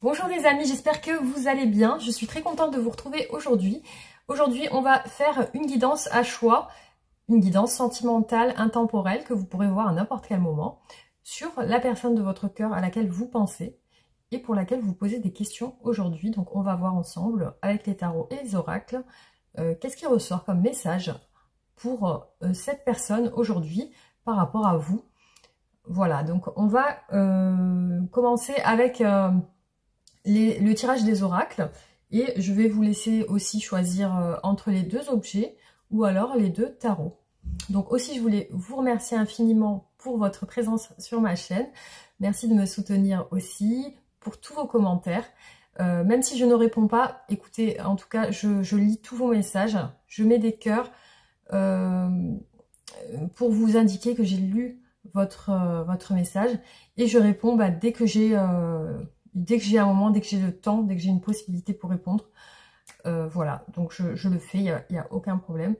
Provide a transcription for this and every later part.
Bonjour les amis, j'espère que vous allez bien. Je suis très contente de vous retrouver aujourd'hui. Aujourd'hui, on va faire une guidance à choix, une guidance sentimentale, intemporelle, que vous pourrez voir à n'importe quel moment, sur la personne de votre cœur à laquelle vous pensez et pour laquelle vous posez des questions aujourd'hui. Donc on va voir ensemble, avec les tarots et les oracles, qu'est-ce qui ressort comme message pour cette personne aujourd'hui par rapport à vous. Voilà, donc on va commencer avec le tirage des oracles et je vais vous laisser aussi choisir entre les deux objets ou alors les deux tarots. Donc aussi je voulais vous remercier infiniment pour votre présence sur ma chaîne. Merci de me soutenir aussi, pour tous vos commentaires. Même si je ne réponds pas, écoutez, en tout cas je lis tous vos messages, je mets des cœurs pour vous indiquer que j'ai lu votre message et je réponds dès que j'ai un moment, dès que j'ai le temps, dès que j'ai une possibilité pour répondre. Voilà, donc je le fais, il n'y a aucun problème.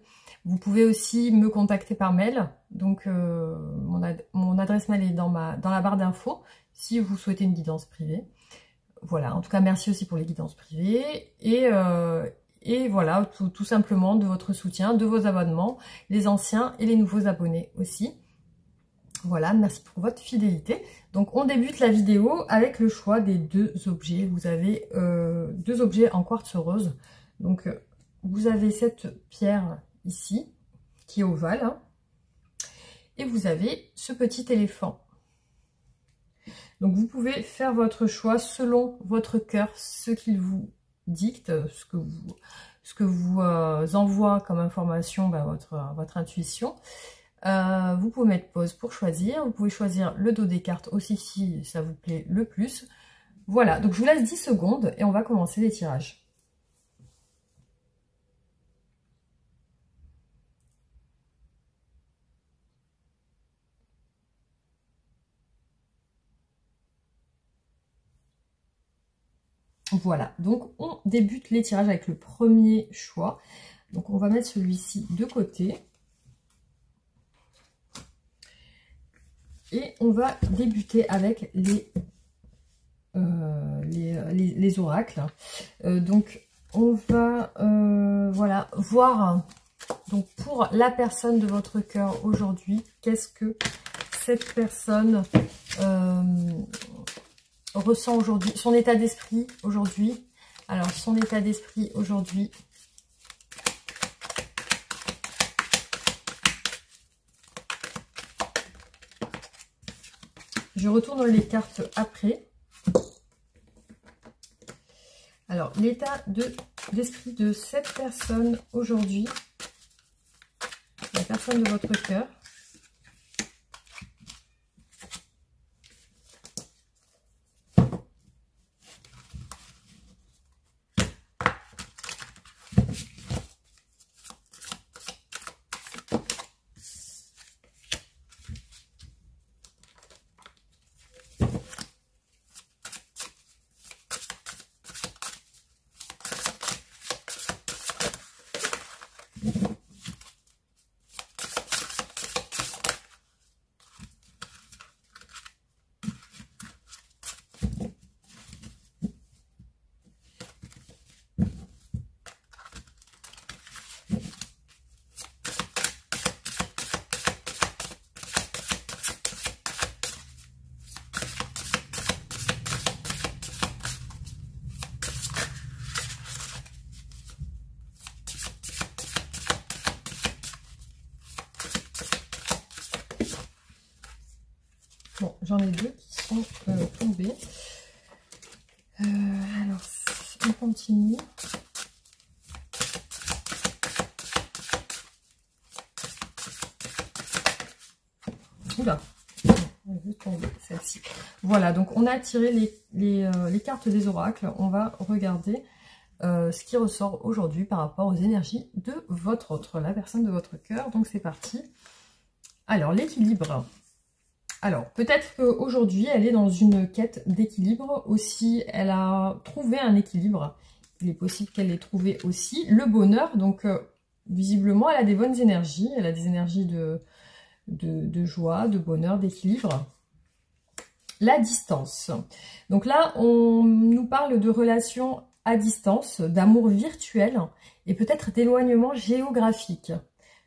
Vous pouvez aussi me contacter par mail, donc mon adresse mail est dans la barre d'infos si vous souhaitez une guidance privée. Voilà, en tout cas merci aussi pour les guidances privées et voilà, tout simplement de votre soutien, de vos abonnements, les anciens et les nouveaux abonnés aussi. Voilà, merci pour votre fidélité. Donc on débute la vidéo avec le choix des deux objets. Vous avez deux objets en quartz rose. Donc vous avez cette pierre ici, qui est ovale, hein, et vous avez ce petit éléphant. Donc vous pouvez faire votre choix selon votre cœur, ce qu'il vous dicte, ce que vous envoie comme information, votre intuition. Vous pouvez mettre pause pour choisir. Vous pouvez choisir le dos des cartes aussi si ça vous plaît le plus. Voilà, donc je vous laisse 10 secondes et on va commencer les tirages. Voilà, donc on débute les tirages avec le premier choix. Donc on va mettre celui-ci de côté. Et on va débuter avec les oracles. Donc on va voilà, voir donc pour la personne de votre cœur aujourd'hui, qu'est-ce que cette personne ressent aujourd'hui, son état d'esprit aujourd'hui. Alors son état d'esprit aujourd'hui. Je retourne les cartes après. Alors, l'état d'esprit de cette personne aujourd'hui, la personne de votre cœur. Bon, j'en ai deux qui sont tombés. Alors, on continue. Oula, on veut tomber celle-ci. Voilà, donc on a tiré les cartes des oracles. On va regarder ce qui ressort aujourd'hui par rapport aux énergies de votre autre, la personne de votre cœur. Donc c'est parti. Alors, l'équilibre. Alors, peut-être qu'aujourd'hui, elle est dans une quête d'équilibre aussi. Elle a trouvé un équilibre. Il est possible qu'elle ait trouvé aussi le bonheur. Donc, visiblement, elle a des bonnes énergies. Elle a des énergies de joie, de bonheur, d'équilibre. la distance. Donc là, on nous parle de relations à distance, d'amour virtuel et peut-être d'éloignement géographique.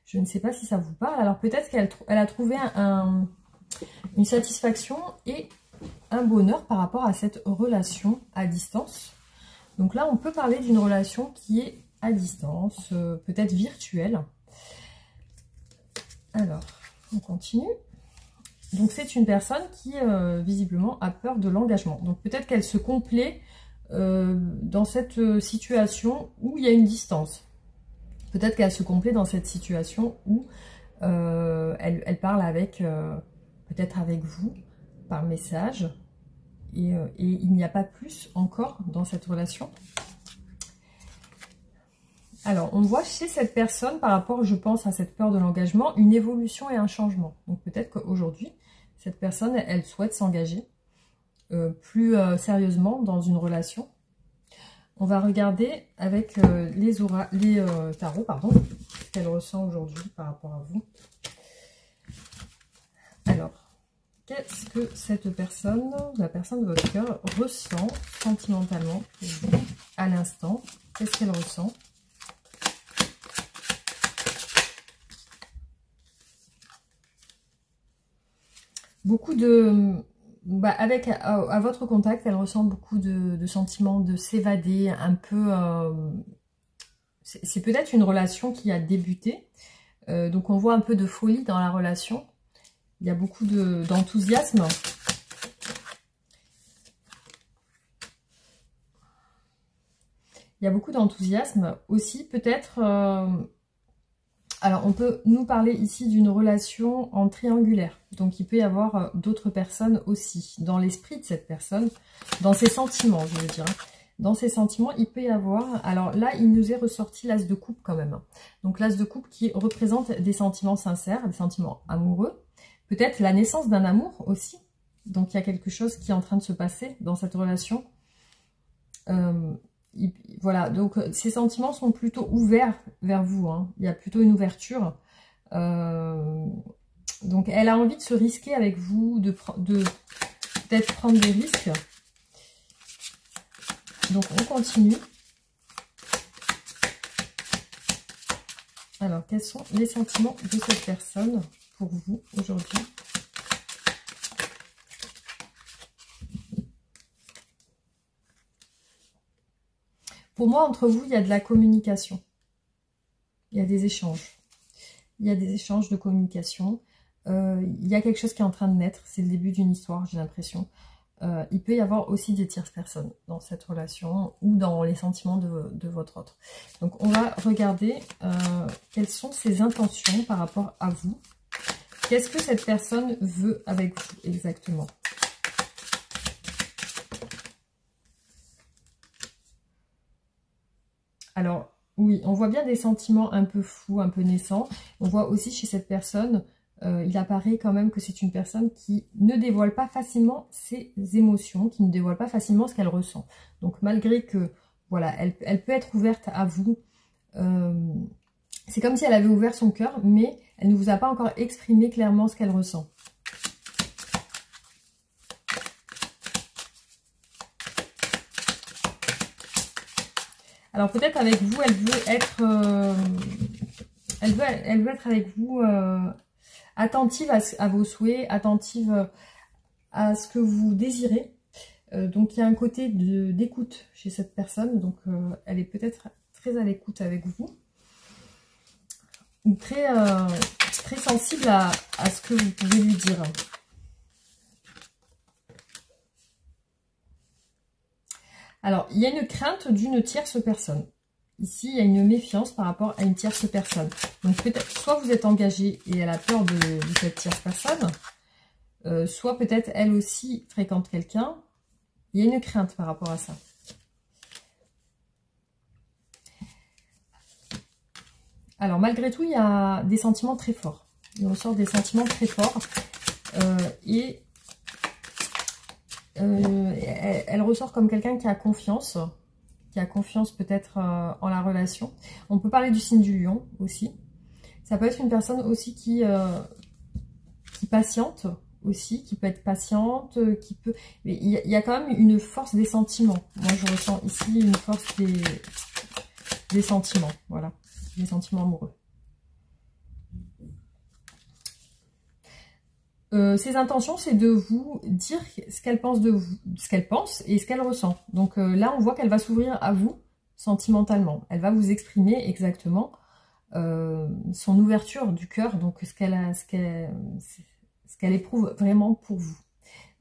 Je ne sais pas si ça vous parle. Alors peut-être qu'elle a trouvé une satisfaction et un bonheur par rapport à cette relation à distance. Donc là, on peut parler d'une relation qui est à distance, peut-être virtuelle. Alors, on continue. Donc c'est une personne qui visiblement a peur de l'engagement. Donc peut-être qu'elle se complaît dans cette situation où il y a une distance. Peut-être qu'elle se complaît dans cette situation où elle parle avec peut-être avec vous par message et il n'y a pas plus encore dans cette relation. Alors, on voit chez cette personne, par rapport, je pense, à cette peur de l'engagement, une évolution et un changement. Donc peut-être qu'aujourd'hui, cette personne, elle souhaite s'engager plus sérieusement dans une relation. On va regarder avec les tarots, pardon, ce qu'elle ressent aujourd'hui par rapport à vous. Alors, qu'est-ce que cette personne, la personne de votre cœur, ressent sentimentalement à l'instant? Qu'est-ce qu'elle ressent? Beaucoup de... à votre contact, elle ressent beaucoup de sentiments de s'évader, un peu... c'est peut-être une relation qui a débuté. Donc on voit un peu de folie dans la relation. Il y a beaucoup d'enthousiasme. Il y a beaucoup d'enthousiasme aussi, peut-être... alors, on peut nous parler ici d'une relation en triangulaire. Donc, il peut y avoir d'autres personnes aussi. Dans l'esprit de cette personne, dans ses sentiments, je veux dire. Dans ses sentiments, il peut y avoir... Alors là, il nous est ressorti l'as de coupe quand même. Donc, l'as de coupe qui représente des sentiments sincères, des sentiments amoureux. Peut-être la naissance d'un amour aussi. Donc, il y a quelque chose qui est en train de se passer dans cette relation. Voilà, donc ces sentiments sont plutôt ouverts vers vous, hein. Il y a plutôt une ouverture. Donc elle a envie de se risquer avec vous, de peut-être prendre des risques. Donc on continue. Alors quels sont les sentiments de cette personne pour vous aujourd'hui ? Pour moi, entre vous, il y a de la communication. Il y a des échanges. Il y a des échanges de communication. Il y a quelque chose qui est en train de naître. C'est le début d'une histoire, j'ai l'impression. Il peut y avoir aussi des tierces personnes dans cette relation ou dans les sentiments de votre autre. Donc, on va regarder quelles sont ses intentions par rapport à vous. Qu'est-ce que cette personne veut avec vous exactement ? Alors, oui, on voit bien des sentiments un peu fous, un peu naissants. On voit aussi chez cette personne, il apparaît quand même que c'est une personne qui ne dévoile pas facilement ses émotions, qui ne dévoile pas facilement ce qu'elle ressent. Donc, malgré que, voilà, elle peut être ouverte à vous. C'est comme si elle avait ouvert son cœur, mais elle ne vous a pas encore exprimé clairement ce qu'elle ressent. Alors peut-être avec vous, elle veut être, elle veut être avec vous attentive à vos souhaits, attentive à ce que vous désirez. Donc il y a un côté d'écoute chez cette personne, donc elle est peut-être très à l'écoute avec vous, ou très sensible à ce que vous pouvez lui dire. Alors, il y a une crainte d'une tierce personne. Ici, il y a une méfiance par rapport à une tierce personne. Donc, peut-être, soit vous êtes engagé et elle a peur de cette tierce personne, soit peut-être elle aussi fréquente quelqu'un. Il y a une crainte par rapport à ça. Alors, malgré tout, il y a des sentiments très forts. Il ressort des sentiments très forts. Elle ressort comme quelqu'un qui a confiance peut-être en la relation. On peut parler du signe du lion aussi. Ça peut être une personne aussi qui patiente, aussi, qui peut être patiente, qui peut... Mais il y a quand même une force des sentiments. Moi, je ressens ici une force des sentiments, voilà, des sentiments amoureux. Ses intentions, c'est de vous dire ce qu'elle pense de vous, ce qu'elle pense et ce qu'elle ressent. Donc là, on voit qu'elle va s'ouvrir à vous sentimentalement. Elle va vous exprimer exactement son ouverture du cœur, donc ce qu'elle éprouve vraiment pour vous.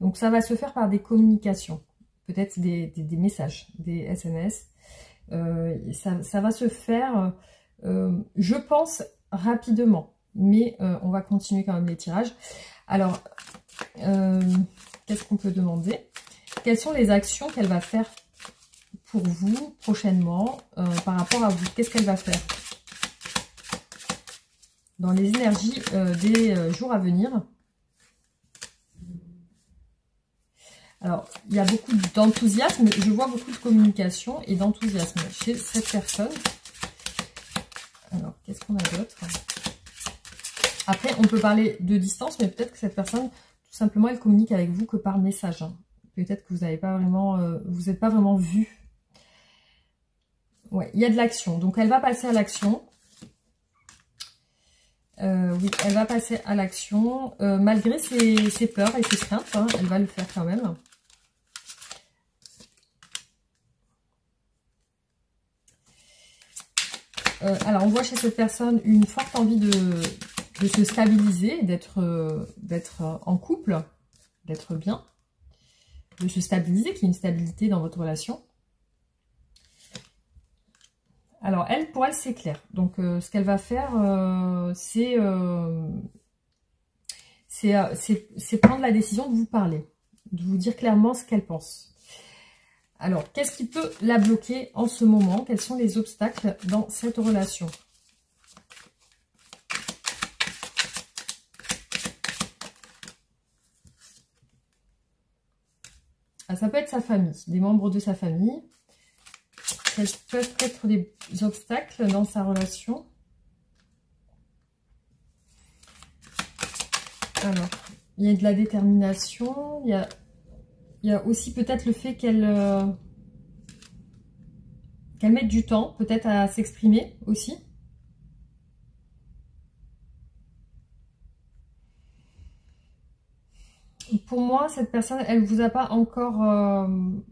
Donc ça va se faire par des communications, peut-être des messages, des SMS. Ça va se faire, je pense, rapidement. Mais on va continuer quand même les tirages. Alors, qu'est-ce qu'on peut demander? Quelles sont les actions qu'elle va faire pour vous prochainement par rapport à vous? Qu'est-ce qu'elle va faire dans les énergies des jours à venir? Alors, il y a beaucoup d'enthousiasme. Je vois beaucoup de communication et d'enthousiasme chez cette personne. Alors, qu'est-ce qu'on a d'autre? Après, on peut parler de distance, mais peut-être que cette personne, tout simplement, elle communique avec vous que par message. Hein. Peut-être que vous n'avez pas vraiment, vous n'êtes pas vraiment vu. Ouais, il y a de l'action. Donc, elle va passer à l'action. Oui, elle va passer à l'action. Malgré ses peurs et ses craintes, hein, elle va le faire quand même. Alors, on voit chez cette personne une forte envie de se stabiliser, d'être en couple, d'être bien, de se stabiliser, qu'il y ait une stabilité dans votre relation. Alors, pour elle, c'est clair. Donc, ce qu'elle va faire, c'est prendre la décision de vous parler, de vous dire clairement ce qu'elle pense. Alors, qu'est-ce qui peut la bloquer en ce moment? Quels sont les obstacles dans cette relation? Ah, ça peut être sa famille, des membres de sa famille. Quels peuvent être des obstacles dans sa relation? Alors, il y a de la détermination, il y a aussi peut-être le fait qu'elle mette du temps, peut-être à s'exprimer aussi. Pour moi, cette personne, elle vous a pas encore,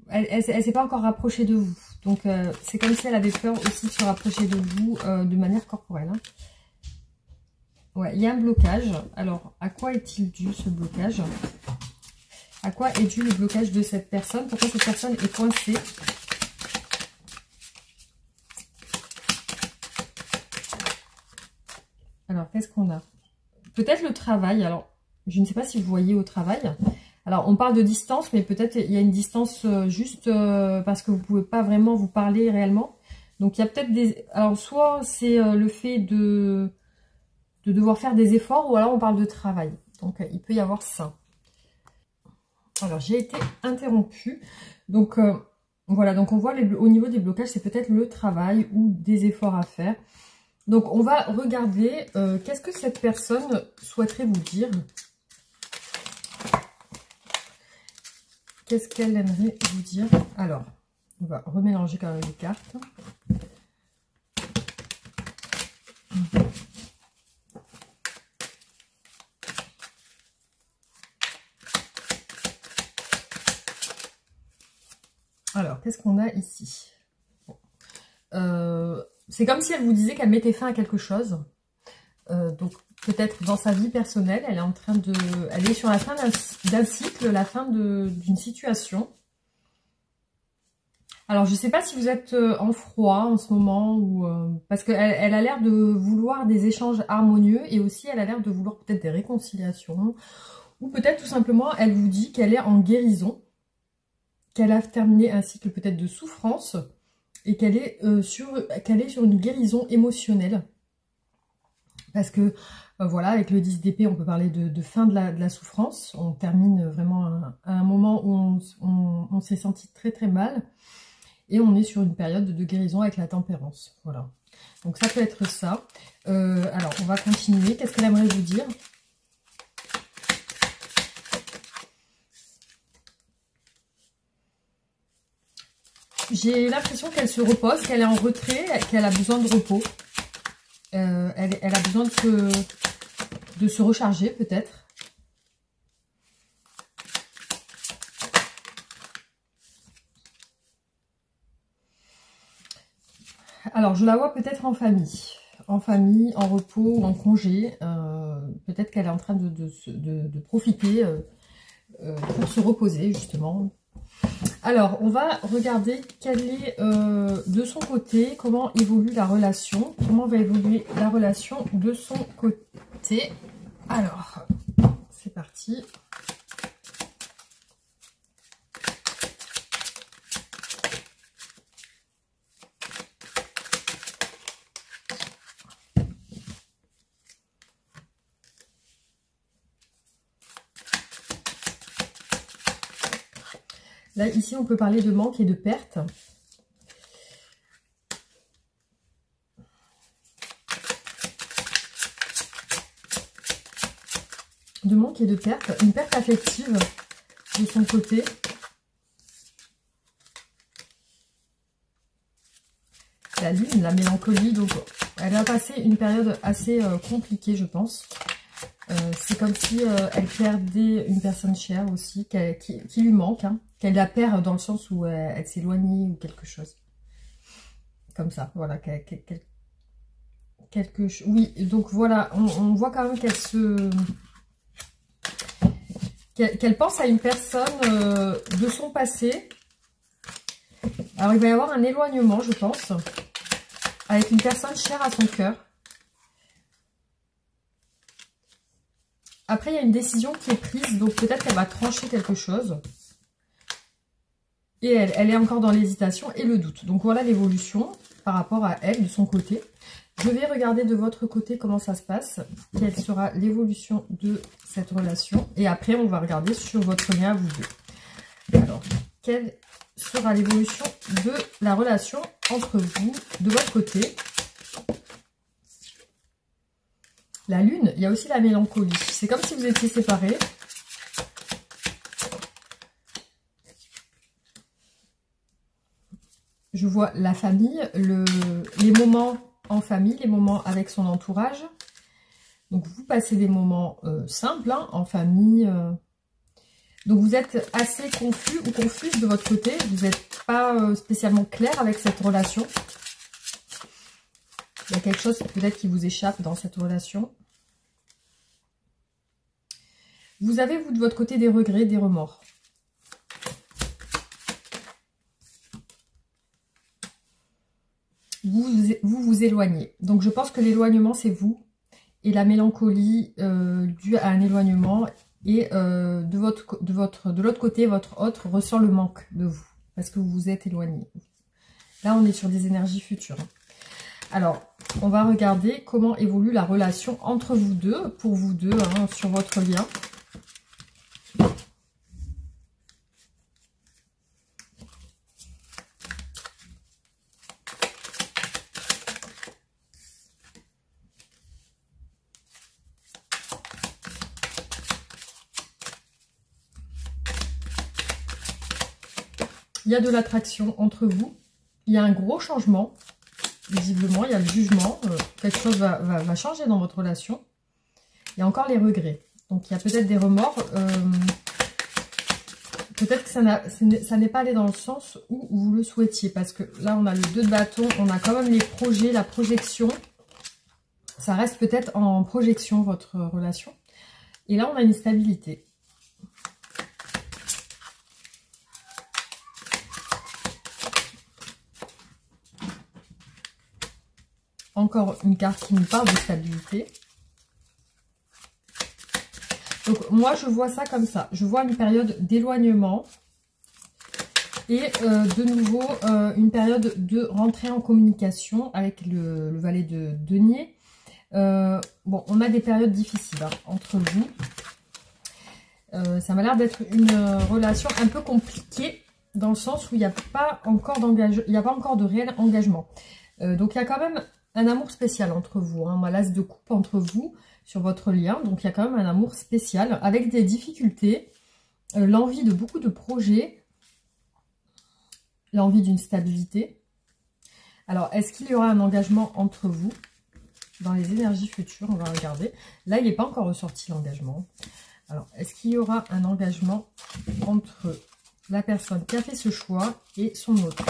elle s'est pas encore rapprochée de vous. Donc, c'est comme si elle avait peur aussi de se rapprocher de vous de manière corporelle. Hein. Ouais, il y a un blocage. Alors, à quoi est-il dû ce blocage? À quoi est dû le blocage de cette personne? Pourquoi cette personne est coincée? Alors, qu'est-ce qu'on a? Peut-être le travail. Alors, je ne sais pas si vous voyez au travail. Alors, on parle de distance, mais peut-être il y a une distance juste parce que vous ne pouvez pas vraiment vous parler réellement. Donc, il y a peut-être des... Alors, soit c'est le fait de devoir faire des efforts, ou alors on parle de travail. Donc, il peut y avoir ça. Alors, j'ai été interrompue. Donc, voilà. Donc, on voit au niveau des blocages, c'est peut-être le travail ou des efforts à faire. Donc, on va regarder qu'est-ce que cette personne souhaiterait vous dire. Qu'est-ce qu'elle aimerait vous dire? Alors, on va remélanger quand même les cartes. Alors, qu'est-ce qu'on a ici? C'est comme si elle vous disait qu'elle mettait fin à quelque chose. Donc, peut-être dans sa vie personnelle, elle est en train de... Elle est sur la fin d'un cycle, la fin d'une situation. Alors, je ne sais pas si vous êtes en froid en ce moment, ou parce qu'elle a l'air de vouloir des échanges harmonieux, et aussi elle a l'air de vouloir peut-être des réconciliations, ou peut-être tout simplement, elle vous dit qu'elle est en guérison, qu'elle a terminé un cycle peut-être de souffrance, et qu'elle est sur une guérison émotionnelle. Parce que, voilà, avec le 10 d'épée, on peut parler de fin de la souffrance. On termine vraiment à un moment où on s'est senti très très mal. Et on est sur une période de guérison avec la tempérance. Voilà. Donc ça peut être ça. Alors, on va continuer. Qu'est-ce qu'elle aimerait vous dire? J'ai l'impression qu'elle se repose, qu'elle est en retrait, qu'elle a besoin de repos. Elle a besoin de se recharger peut-être. Alors, je la vois peut-être en famille, en repos ou en congé. Peut-être qu'elle est en train de profiter pour se reposer, justement. Alors, on va regarder quelle est, de son côté, comment évolue la relation. Comment va évoluer la relation de son côté. Alors, c'est parti. Là, ici, on peut parler de manque et de perte. De manque et de perte. Une perte affective de son côté. La lune, la mélancolie. Donc, elle va passer une période assez compliquée, je pense. C'est comme si elle perdait une personne chère aussi, qui lui manque, hein, qu'elle la perd dans le sens où elle s'éloigne ou quelque chose. Comme ça, voilà. Oui, donc voilà, on voit quand même qu'elle pense à une personne de son passé. Alors, il va y avoir un éloignement, je pense, avec une personne chère à son cœur. Après, il y a une décision qui est prise, donc peut-être qu'elle va trancher quelque chose. Et elle est encore dans l'hésitation et le doute. Donc voilà l'évolution par rapport à elle, de son côté. Je vais regarder de votre côté comment ça se passe. Quelle sera l'évolution de cette relation. Et après, on va regarder sur votre lien à vous deux. Alors, quelle sera l'évolution de la relation entre vous, de votre côté? La lune, il y a aussi la mélancolie. C'est comme si vous étiez séparés. Je vois la famille, les moments en famille, les moments avec son entourage. Donc, vous passez des moments simples, hein, en famille. Donc, vous êtes assez confus ou confuse de votre côté. Vous n'êtes pas spécialement clair avec cette relation. Il y a quelque chose peut-être qui vous échappe dans cette relation. Vous avez, vous, de votre côté, des regrets, des remords. Vous éloignez. Donc, je pense que l'éloignement, c'est vous. Et la mélancolie due à un éloignement. Et de l'autre côté, votre autre ressent le manque de vous. Parce que vous vous êtes éloigné. Là, on est sur des énergies futures. Alors, on va regarder comment évolue la relation entre vous deux. Pour vous deux, hein, sur votre lien. Il y a de l'attraction entre vous. Il y a un gros changement. Visiblement, il y a le jugement. Quelque chose va changer dans votre relation. Il y a encore les regrets. Donc, il y a peut-être des remords. Peut-être que ça n'est pas allé dans le sens où vous le souhaitiez. Parce que là, on a le 2 de bâton. On a quand même les projets, la projection. Ça reste peut-être en projection, votre relation. Et là, on a une stabilité. Encore une carte qui nous parle de stabilité. Donc, moi, je vois ça comme ça. Je vois une période d'éloignement. Et de nouveau, une période de rentrée en communication avec le valet de denier. Bon, on a des périodes difficiles, hein, entre vous. Ça m'a l'air d'être une relation un peu compliquée. Dans le sens où il n'y a pas encore d'engagement, il n'y a pas encore de réel engagement. Donc, il y a quand même un amour spécial entre vous, hein. Moi, l'as de coupe entre vous sur votre lien. Donc, il y a quand même un amour spécial avec des difficultés, l'envie de beaucoup de projets. l'envie d'une stabilité. Alors, est-ce qu'il y aura un engagement entre vous dans les énergies futures? On va regarder. Là, il n'est pas encore ressorti l'engagement. Alors, est-ce qu'il y aura un engagement entre la personne qui a fait ce choix et son autre?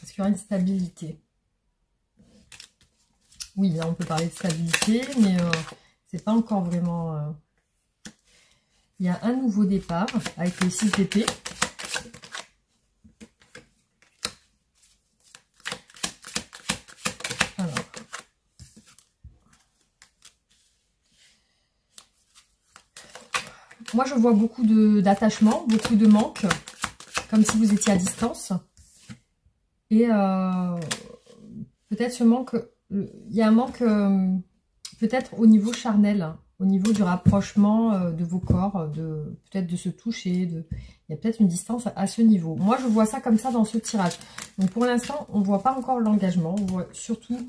Est-ce qu'il y aura une stabilité? Oui, là, on peut parler de stabilité, mais c'est pas encore vraiment... Il y a un nouveau départ avec le 6 d'épée. Alors. Moi, je vois beaucoup d'attachement, beaucoup de manque, comme si vous étiez à distance. Et peut-être ce manque... Il y a un manque peut-être au niveau charnel, au niveau du rapprochement de vos corps, peut-être de se toucher. Il y a peut-être une distance à ce niveau. Moi, je vois ça comme ça dans ce tirage. Donc, pour l'instant, on ne voit pas encore l'engagement. On voit surtout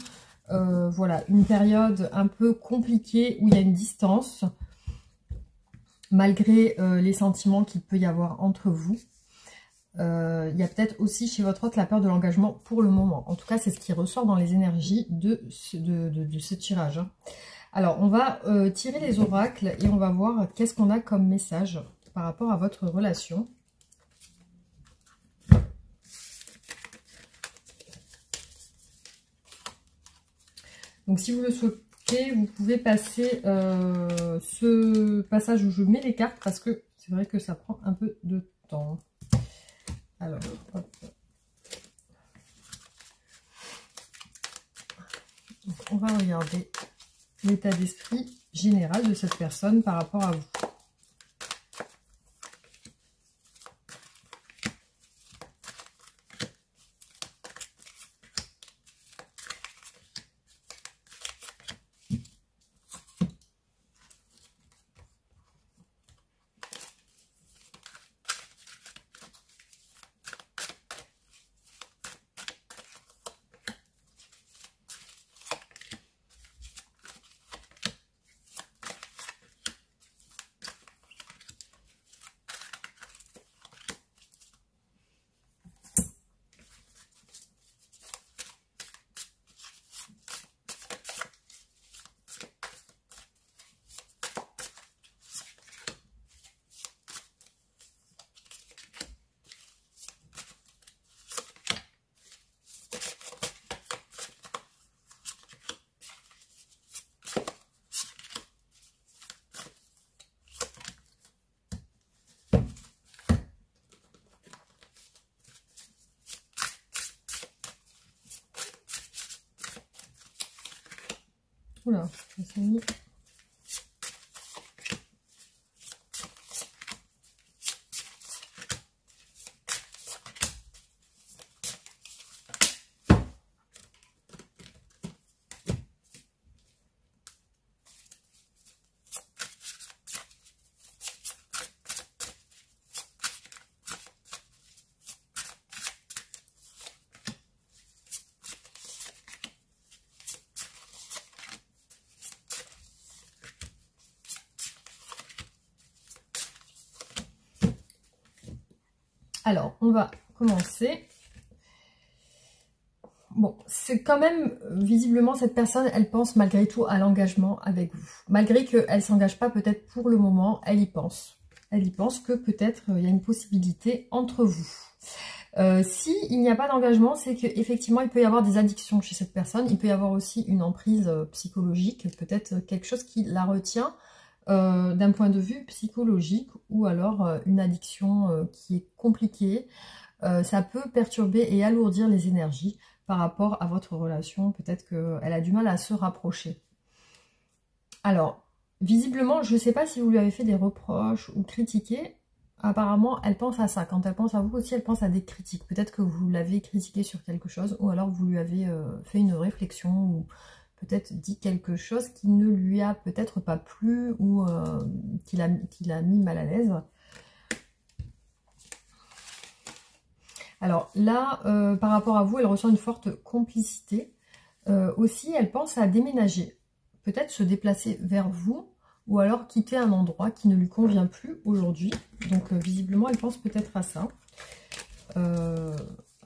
voilà, une période un peu compliquée où il y a une distance, malgré les sentiments qu'il peut y avoir entre vous. Il y a peut-être aussi chez votre autre la peur de l'engagement pour le moment. En tout cas, c'est ce qui ressort dans les énergies de ce tirage. Alors, on va tirer les oracles et on va voir qu'est-ce qu'on a comme message par rapport à votre relation. Donc, si vous le souhaitez, vous pouvez passer ce passage où je mets les cartes parce que c'est vrai que ça prend un peu de temps. Alors, hop. Donc, on va regarder l'état d'esprit général de cette personne par rapport à vous. Oula, ça s'est mis. Alors, on va commencer. Bon, c'est quand même, visiblement, cette personne, elle pense malgré tout à l'engagement avec vous. Malgré qu'elle ne s'engage pas peut-être pour le moment, elle y pense. Elle y pense que peut-être il y a une possibilité entre vous. S'il n'y a pas d'engagement, c'est qu'effectivement, il peut y avoir des addictions chez cette personne. Il peut y avoir aussi une emprise psychologique, peut-être quelque chose qui la retient d'un point de vue psychologique, ou alors une addiction qui est compliquée. Ça peut perturber et alourdir les énergies par rapport à votre relation. Peut-être qu'elle a du mal à se rapprocher. Alors, visiblement, je ne sais pas si vous lui avez fait des reproches ou critiqué. Apparemment, elle pense à ça. Quand elle pense à vous aussi, elle pense à des critiques. Peut-être que vous l'avez critiqué sur quelque chose, ou alors vous lui avez fait une réflexion, ou peut-être dit quelque chose qui ne lui a peut-être pas plu, ou qui l'a mis mal à l'aise. Alors là, par rapport à vous, elle ressent une forte complicité. Aussi, elle pense à déménager, peut-être se déplacer vers vous, ou alors quitter un endroit qui ne lui convient plus aujourd'hui. Donc visiblement, elle pense peut-être à ça,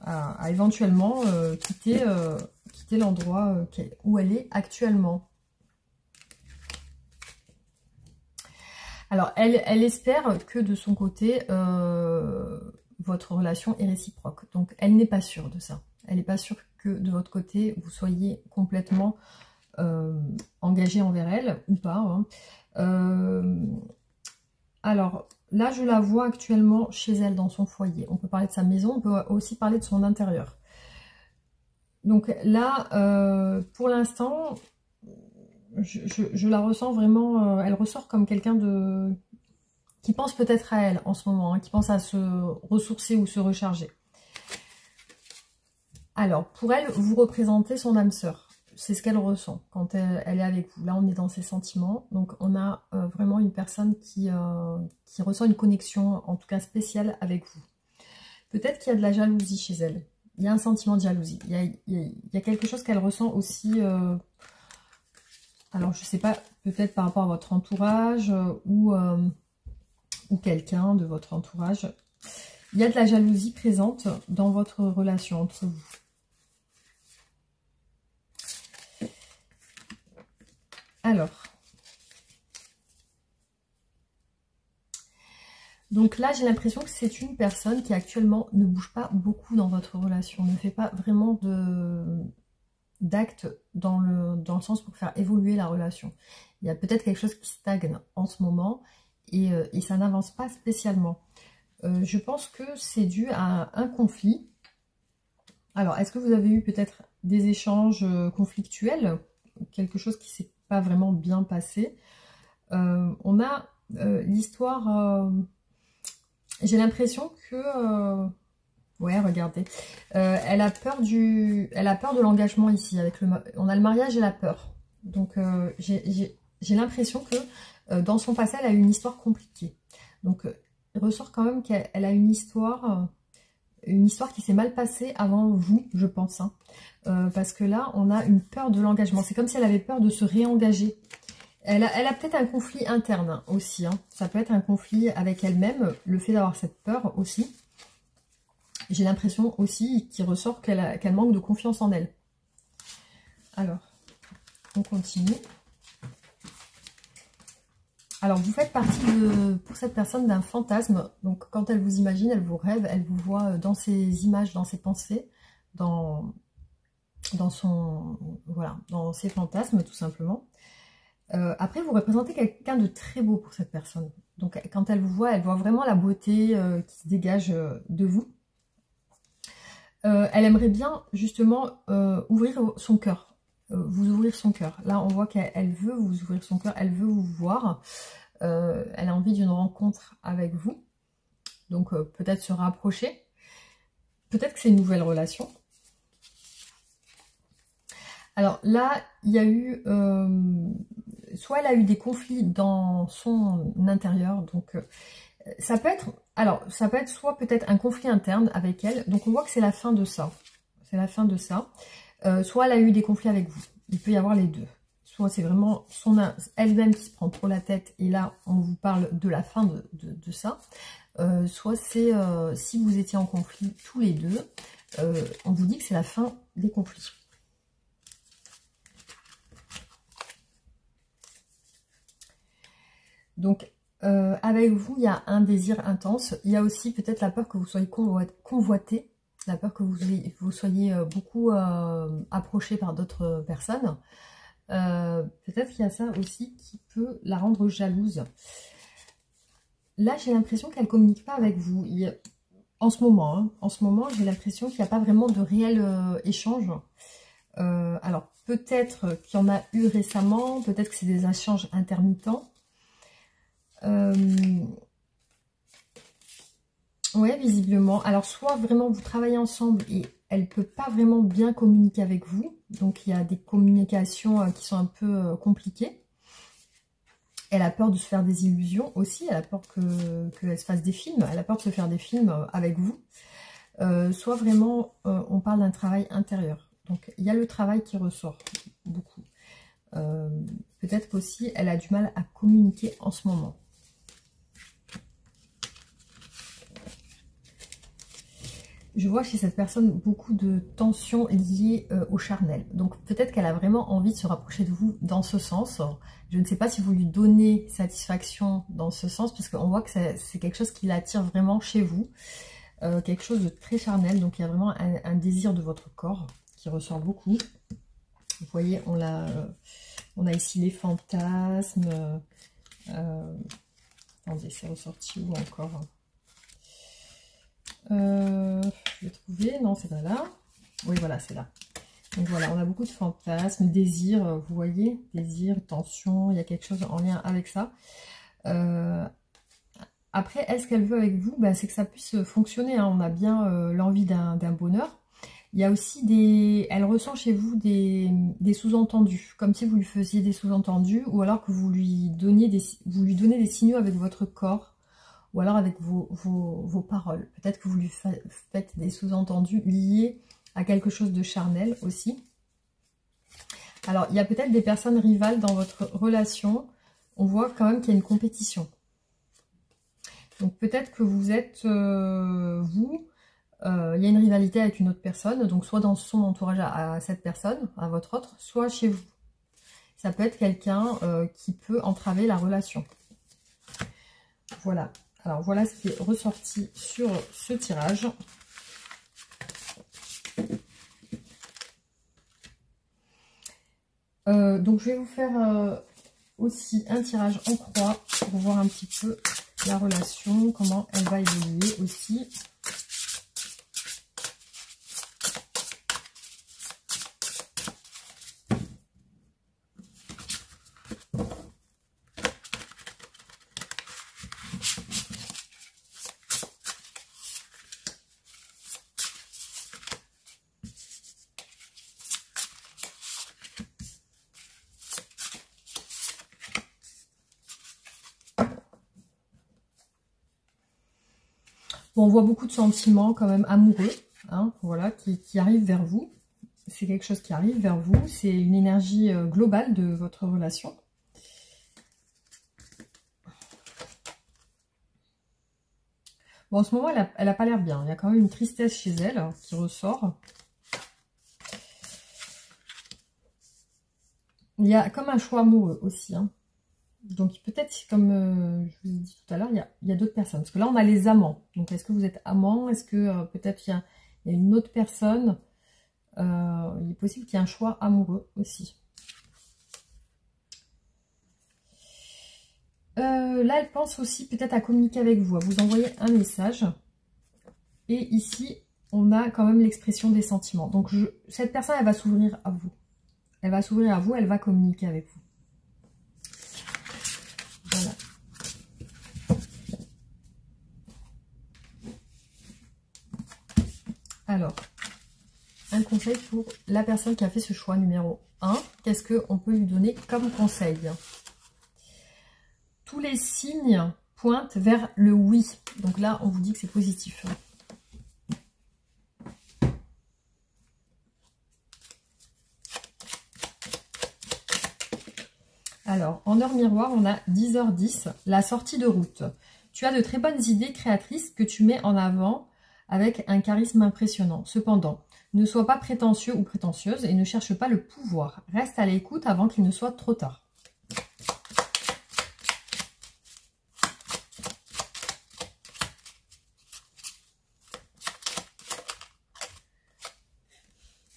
à éventuellement quitter l'endroit où elle est actuellement. Alors, elle espère que de son côté, votre relation est réciproque. Donc, elle n'est pas sûre de ça. Elle n'est pas sûre que de votre côté, vous soyez complètement engagé envers elle ou pas. Hein. Alors, là, je la vois actuellement chez elle, dans son foyer. On peut parler de sa maison, on peut aussi parler de son intérieur. Donc là, pour l'instant, je la ressens vraiment, elle ressort comme quelqu'un qui pense peut-être à elle en ce moment, hein, qui pense à se ressourcer ou se recharger. Alors, pour elle, vous représentez son âme sœur. C'est ce qu'elle ressent quand elle est avec vous. Là, on est dans ses sentiments. Donc, on a vraiment une personne qui ressent une connexion, en tout cas spéciale, avec vous. Peut-être qu'il y a de la jalousie chez elle. Il y a un sentiment de jalousie. Il y a quelque chose qu'elle ressent aussi... alors, je ne sais pas, peut-être par rapport à votre entourage ou quelqu'un de votre entourage. Il y a de la jalousie présente dans votre relation entre vous. Alors, donc là, j'ai l'impression que c'est une personne qui actuellement ne bouge pas beaucoup dans votre relation, ne fait pas vraiment d'actes dans le sens pour faire évoluer la relation. Il y a peut-être quelque chose qui stagne en ce moment et ça n'avance pas spécialement. Je pense que c'est dû à un conflit. Alors, est-ce que vous avez eu peut-être des échanges conflictuels? Quelque chose qui s'est pas vraiment bien passé. On a l'histoire... j'ai l'impression que... ouais, regardez. Elle a peur de l'engagement ici. On a le mariage et la peur. Donc, j'ai l'impression que dans son passé, elle a eu une histoire compliquée. Donc, il ressort quand même qu'elle a une histoire qui s'est mal passée avant vous, je pense. Hein. Parce que là, on a une peur de l'engagement. C'est comme si elle avait peur de se réengager. Elle a peut-être un conflit interne aussi. Hein. Ça peut être un conflit avec elle-même, le fait d'avoir cette peur aussi. J'ai l'impression aussi qu'il ressort qu'elle manque de confiance en elle. Alors, on continue. Alors, vous faites partie, pour cette personne, d'un fantasme. Donc, quand elle vous imagine, elle vous rêve, elle vous voit dans ses images, dans ses pensées, dans ses fantasmes, tout simplement. Après, vous représentez quelqu'un de très beau pour cette personne. Donc, quand elle vous voit, elle voit vraiment la beauté qui se dégage de vous. Elle aimerait bien, justement, ouvrir son cœur. Vous ouvrir son cœur. Là, on voit qu'elle veut vous ouvrir son cœur, elle veut vous voir. Elle a envie d'une rencontre avec vous. Donc, peut-être se rapprocher. Peut-être que c'est une nouvelle relation. Alors là, il y a eu... soit elle a eu des conflits dans son intérieur. Donc, ça peut être... Alors, ça peut être soit peut-être un conflit interne avec elle. Donc, on voit que c'est la fin de ça. C'est la fin de ça. Soit elle a eu des conflits avec vous. Il peut y avoir les deux. Soit c'est vraiment elle-même qui se prend trop la tête. Et là, on vous parle de la fin de ça. Soit c'est si vous étiez en conflit tous les deux, on vous dit que c'est la fin des conflits. Donc, avec vous, il y a un désir intense. Il y a aussi peut-être la peur que vous soyez convoité. La peur que vous soyez beaucoup approché par d'autres personnes. Peut-être qu'il y a ça aussi qui peut la rendre jalouse. Là, j'ai l'impression qu'elle ne communique pas avec vous. En ce moment, j'ai l'impression qu'il n'y a pas vraiment de réel échange. Alors, peut-être qu'il y en a eu récemment. Peut-être que c'est des échanges intermittents. Ouais, visiblement. Alors, soit vraiment vous travaillez ensemble et elle ne peut pas vraiment bien communiquer avec vous. Donc, il y a des communications qui sont un peu compliquées. Elle a peur de se faire des illusions aussi. Elle a peur qu'elle se fasse des films. Elle a peur de se faire des films avec vous. Soit vraiment, on parle d'un travail intérieur. Donc, il y a le travail qui ressort beaucoup. Peut-être qu'aussi, elle a du mal à communiquer en ce moment. Je vois chez cette personne beaucoup de tensions liées au charnel. Donc peut-être qu'elle a vraiment envie de se rapprocher de vous dans ce sens. Je ne sais pas si vous lui donnez satisfaction dans ce sens, parce qu'on voit que c'est quelque chose qui l'attire vraiment chez vous. Quelque chose de très charnel. Donc il y a vraiment un désir de votre corps qui ressort beaucoup. Vous voyez, on a ici les fantasmes. Attendez, c'est ressorti où encore ? Je vais trouver, non, c'est pas là. Oui, voilà, c'est là. Donc voilà, on a beaucoup de fantasmes, désirs, vous voyez, désirs, tension, il y a quelque chose en lien avec ça. Après, est-ce qu'elle veut avec vous? Ben, c'est que ça puisse fonctionner, hein. On a bien l'envie d'un bonheur. Il y a aussi elle ressent chez vous des sous-entendus, comme si vous lui faisiez des sous-entendus, ou alors que vous lui donnez des signaux avec votre corps, ou alors avec vos paroles. Peut-être que vous lui faites des sous-entendus liés à quelque chose de charnel aussi. Alors, il y a peut-être des personnes rivales dans votre relation. On voit quand même qu'il y a une compétition. Donc, peut-être que vous êtes, il y a une rivalité avec une autre personne. Donc, soit dans son entourage à cette personne, à votre autre, soit chez vous. Ça peut être quelqu'un qui peut entraver la relation. Voilà. Alors, voilà ce qui est ressorti sur ce tirage. Donc, je vais vous faire aussi un tirage en croix pour voir un petit peu la relation, comment elle va évoluer aussi. Bon, on voit beaucoup de sentiments quand même amoureux, hein, voilà, qui arrivent vers vous. C'est quelque chose qui arrive vers vous. C'est une énergie globale de votre relation. Bon, en ce moment, elle n'a pas l'air bien. Il y a quand même une tristesse chez elle qui ressort. Il y a comme un choix amoureux aussi, hein. Donc peut-être, comme je vous ai dit tout à l'heure, il y a d'autres personnes. Parce que là, on a les amants. Donc est-ce que vous êtes amant? Est-ce que peut-être il y a une autre personne? Il est possible qu'il y ait un choix amoureux aussi. Là, elle pense aussi peut-être à communiquer avec vous, à vous envoyer un message. Et ici, on a quand même l'expression des sentiments. Donc cette personne, elle va s'ouvrir à vous. Elle va s'ouvrir à vous, elle va communiquer avec vous. Voilà. Alors, un conseil pour la personne qui a fait ce choix numéro 1. Qu'est-ce qu'on peut lui donner comme conseil? Tous les signes pointent vers le oui. Donc là, on vous dit que c'est positif. Alors, en heure miroir, on a 10h10, la sortie de route. Tu as de très bonnes idées créatrices que tu mets en avant avec un charisme impressionnant. Cependant, ne sois pas prétentieux ou prétentieuse et ne cherche pas le pouvoir. Reste à l'écoute avant qu'il ne soit trop tard.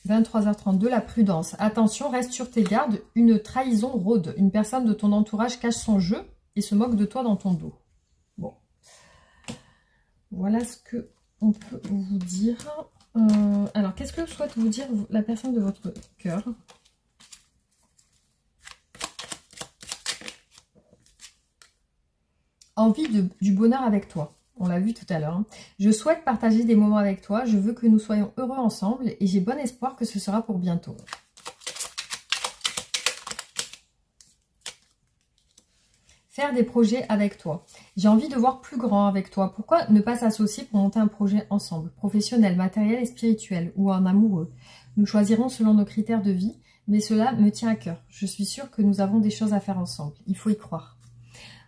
« 23h32, la prudence. Attention, reste sur tes gardes. Une trahison rôde. Une personne de ton entourage cache son jeu et se moque de toi dans ton dos. » Bon. Voilà ce qu'on peut vous dire. Alors, qu'est-ce que souhaite vous dire la personne de votre cœur? Envie du bonheur avec toi. On l'a vu tout à l'heure. Je souhaite partager des moments avec toi. Je veux que nous soyons heureux ensemble et j'ai bon espoir que ce sera pour bientôt. Faire des projets avec toi. J'ai envie de voir plus grand avec toi. Pourquoi ne pas s'associer pour monter un projet ensemble? Professionnel, matériel et spirituel ou en amoureux. Nous choisirons selon nos critères de vie, mais cela me tient à cœur. Je suis sûre que nous avons des choses à faire ensemble. Il faut y croire.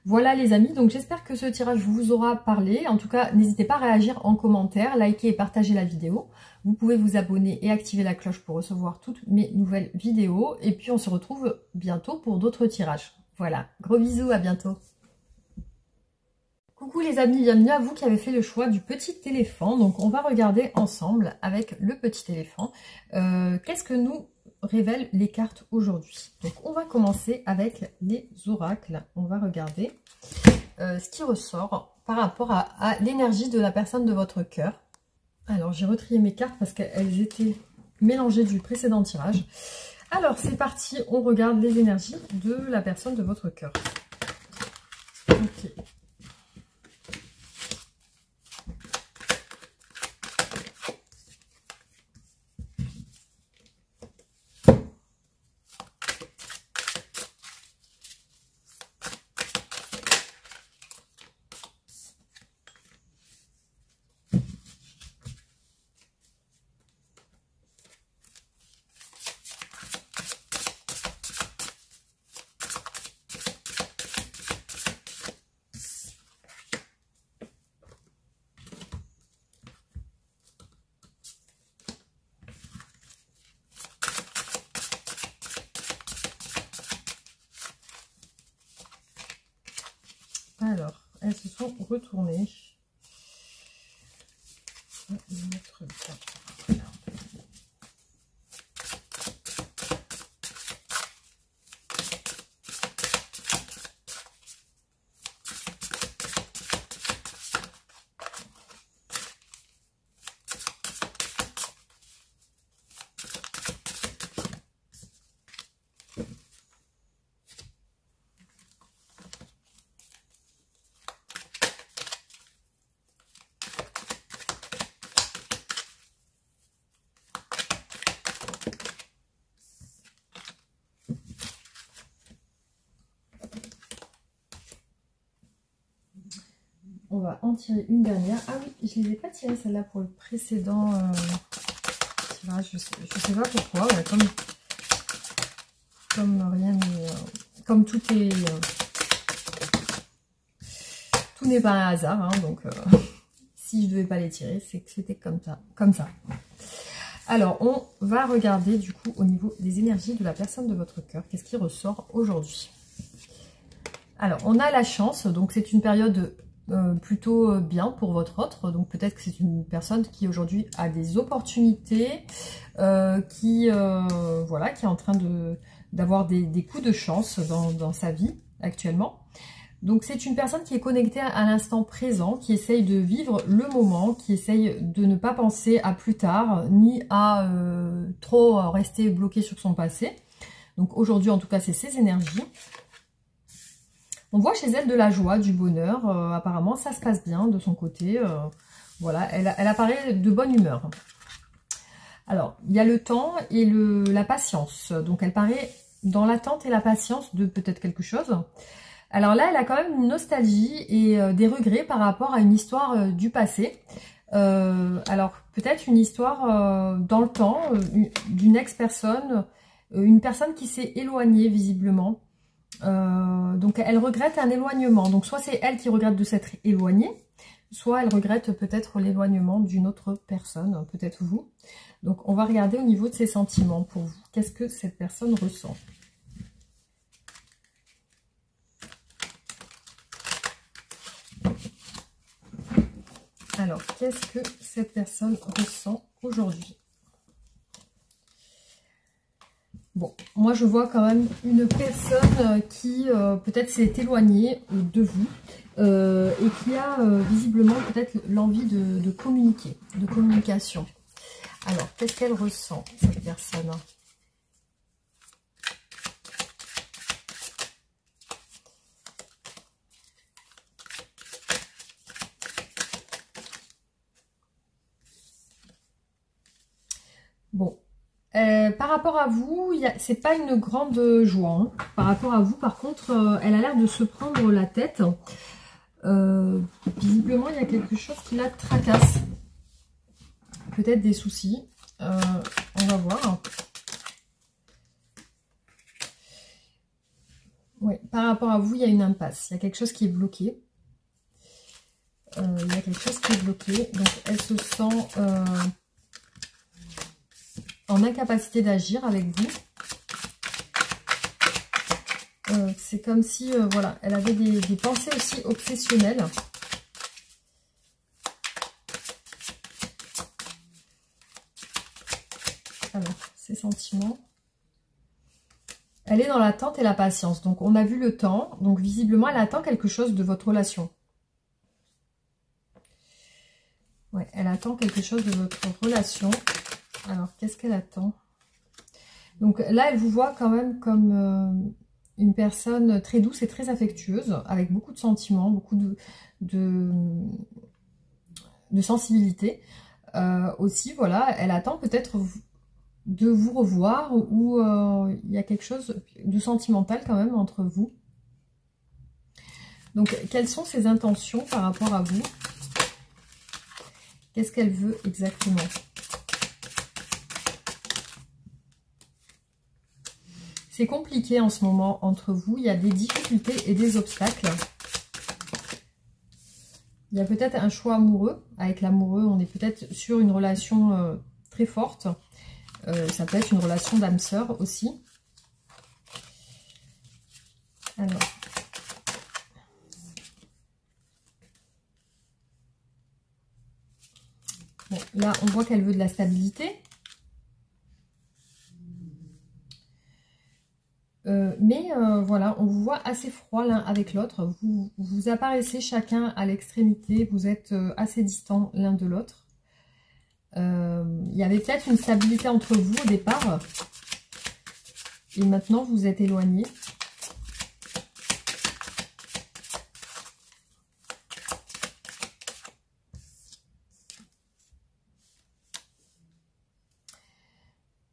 Voilà les amis, donc j'espère que ce tirage vous aura parlé. En tout cas, n'hésitez pas à réagir en commentaire, liker et partager la vidéo. Vous pouvez vous abonner et activer la cloche pour recevoir toutes mes nouvelles vidéos. Et puis on se retrouve bientôt pour d'autres tirages. Voilà, gros bisous, à bientôt. Coucou les amis, bienvenue à vous qui avez fait le choix du petit éléphant. Donc on va regarder ensemble avec le petit éléphant. Qu'est-ce que nous révèlent les cartes aujourd'hui? Donc on va commencer avec les oracles. On va regarder ce qui ressort par rapport à l'énergie de la personne de votre cœur. Alors j'ai retrié mes cartes parce qu'elles étaient mélangées du précédent tirage. Alors c'est parti, on regarde les énergies de la personne de votre cœur. Ok. Alors, elles se sont retournées. On va mettre ça. Voilà. On va en tirer une dernière. Ah oui, je ne les ai pas tirées celle-là pour le précédent tirage. Je sais pas pourquoi. Ouais, comme rien n'est... comme tout est... tout n'est pas un hasard. Hein, donc si je ne devais pas les tirer, c'est que c'était comme ça. Alors, on va regarder du coup au niveau des énergies de la personne de votre cœur. Qu'est-ce qui ressort aujourd'hui? Alors, on a la chance. Donc, c'est une période... plutôt bien pour votre autre, donc peut-être que c'est une personne qui aujourd'hui a des opportunités, voilà, qui est en train d'avoir des coups de chance dans sa vie actuellement. Donc c'est une personne qui est connectée à l'instant présent, qui essaye de vivre le moment, qui essaye de ne pas penser à plus tard, ni à trop rester bloqué sur son passé. Donc aujourd'hui en tout cas c'est ses énergies. On voit chez elle de la joie, du bonheur. Apparemment, ça se passe bien de son côté. Voilà, elle apparaît de bonne humeur. Alors, il y a le temps et la patience. Donc, elle paraît dans l'attente et la patience de peut-être quelque chose. Alors là, elle a quand même une nostalgie et des regrets par rapport à une histoire du passé. Alors, peut-être une histoire dans le temps d'une ex-personne, une personne qui s'est éloignée visiblement. Donc elle regrette un éloignement, donc soit c'est elle qui regrette de s'être éloignée, soit elle regrette peut-être l'éloignement d'une autre personne, peut-être vous. Donc on va regarder au niveau de ses sentiments pour vous, qu'est-ce que cette personne ressent. Alors qu'est-ce que cette personne ressent aujourd'hui? Bon, moi je vois quand même une personne qui peut-être s'est éloignée de vous et qui a visiblement peut-être l'envie de communiquer, de communication. Alors, qu'est-ce qu'elle ressent, cette personne? Bon. Par rapport à vous, c'est pas une grande joie. Hein. Par rapport à vous, par contre, elle a l'air de se prendre la tête. Visiblement, il y a quelque chose qui la tracasse. Peut-être des soucis. On va voir. Oui, par rapport à vous, il y a une impasse. Il y a quelque chose qui est bloqué. Il y a quelque chose qui est bloqué. Donc, elle se sent en incapacité d'agir avec vous. C'est comme si, voilà, elle avait des pensées aussi obsessionnelles. Alors, ses sentiments. Elle est dans l'attente et la patience. Donc, on a vu le temps. Donc, visiblement, elle attend quelque chose de votre relation. Ouais, elle attend quelque chose de votre relation. Alors, qu'est-ce qu'elle attend? Donc, là, elle vous voit quand même comme une personne très douce et très affectueuse, avec beaucoup de sentiments, beaucoup de sensibilité. Aussi, voilà, elle attend peut-être de vous revoir ou il y a quelque chose de sentimental quand même entre vous. Donc, quelles sont ses intentions par rapport à vous? Qu'est-ce qu'elle veut exactement? C'est compliqué en ce moment entre vous. Il y a des difficultés et des obstacles. Il y a peut-être un choix amoureux. Avec l'amoureux, on est peut-être sur une relation très forte. Ça peut être une relation d'âme sœur aussi. Alors. Bon, là, on voit qu'elle veut de la stabilité. Mais voilà, on vous voit assez froid l'un avec l'autre. Vous apparaissez chacun à l'extrémité. Vous êtes assez distants l'un de l'autre. Il y avait peut-être une stabilité entre vous au départ. Et maintenant, vous êtes éloignés.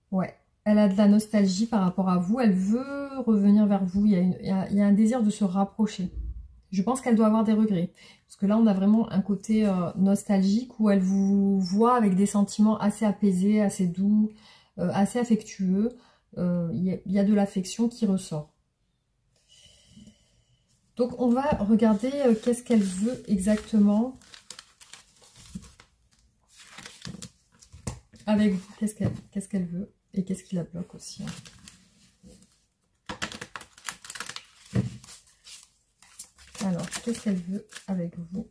Ouais, elle a de la nostalgie par rapport à vous. Elle veut revenir vers vous. Il y a un désir de se rapprocher. Je pense qu'elle doit avoir des regrets. Parce que là, on a vraiment un côté nostalgique où elle vous voit avec des sentiments assez apaisés, assez doux, assez affectueux. Il y a de l'affection qui ressort. Donc, on va regarder qu'est-ce qu'elle veut exactement avec vous. Qu'est-ce qu'elle veut et qu'est-ce qui la bloque aussi. Alors, qu'est-ce qu'elle veut avec vous?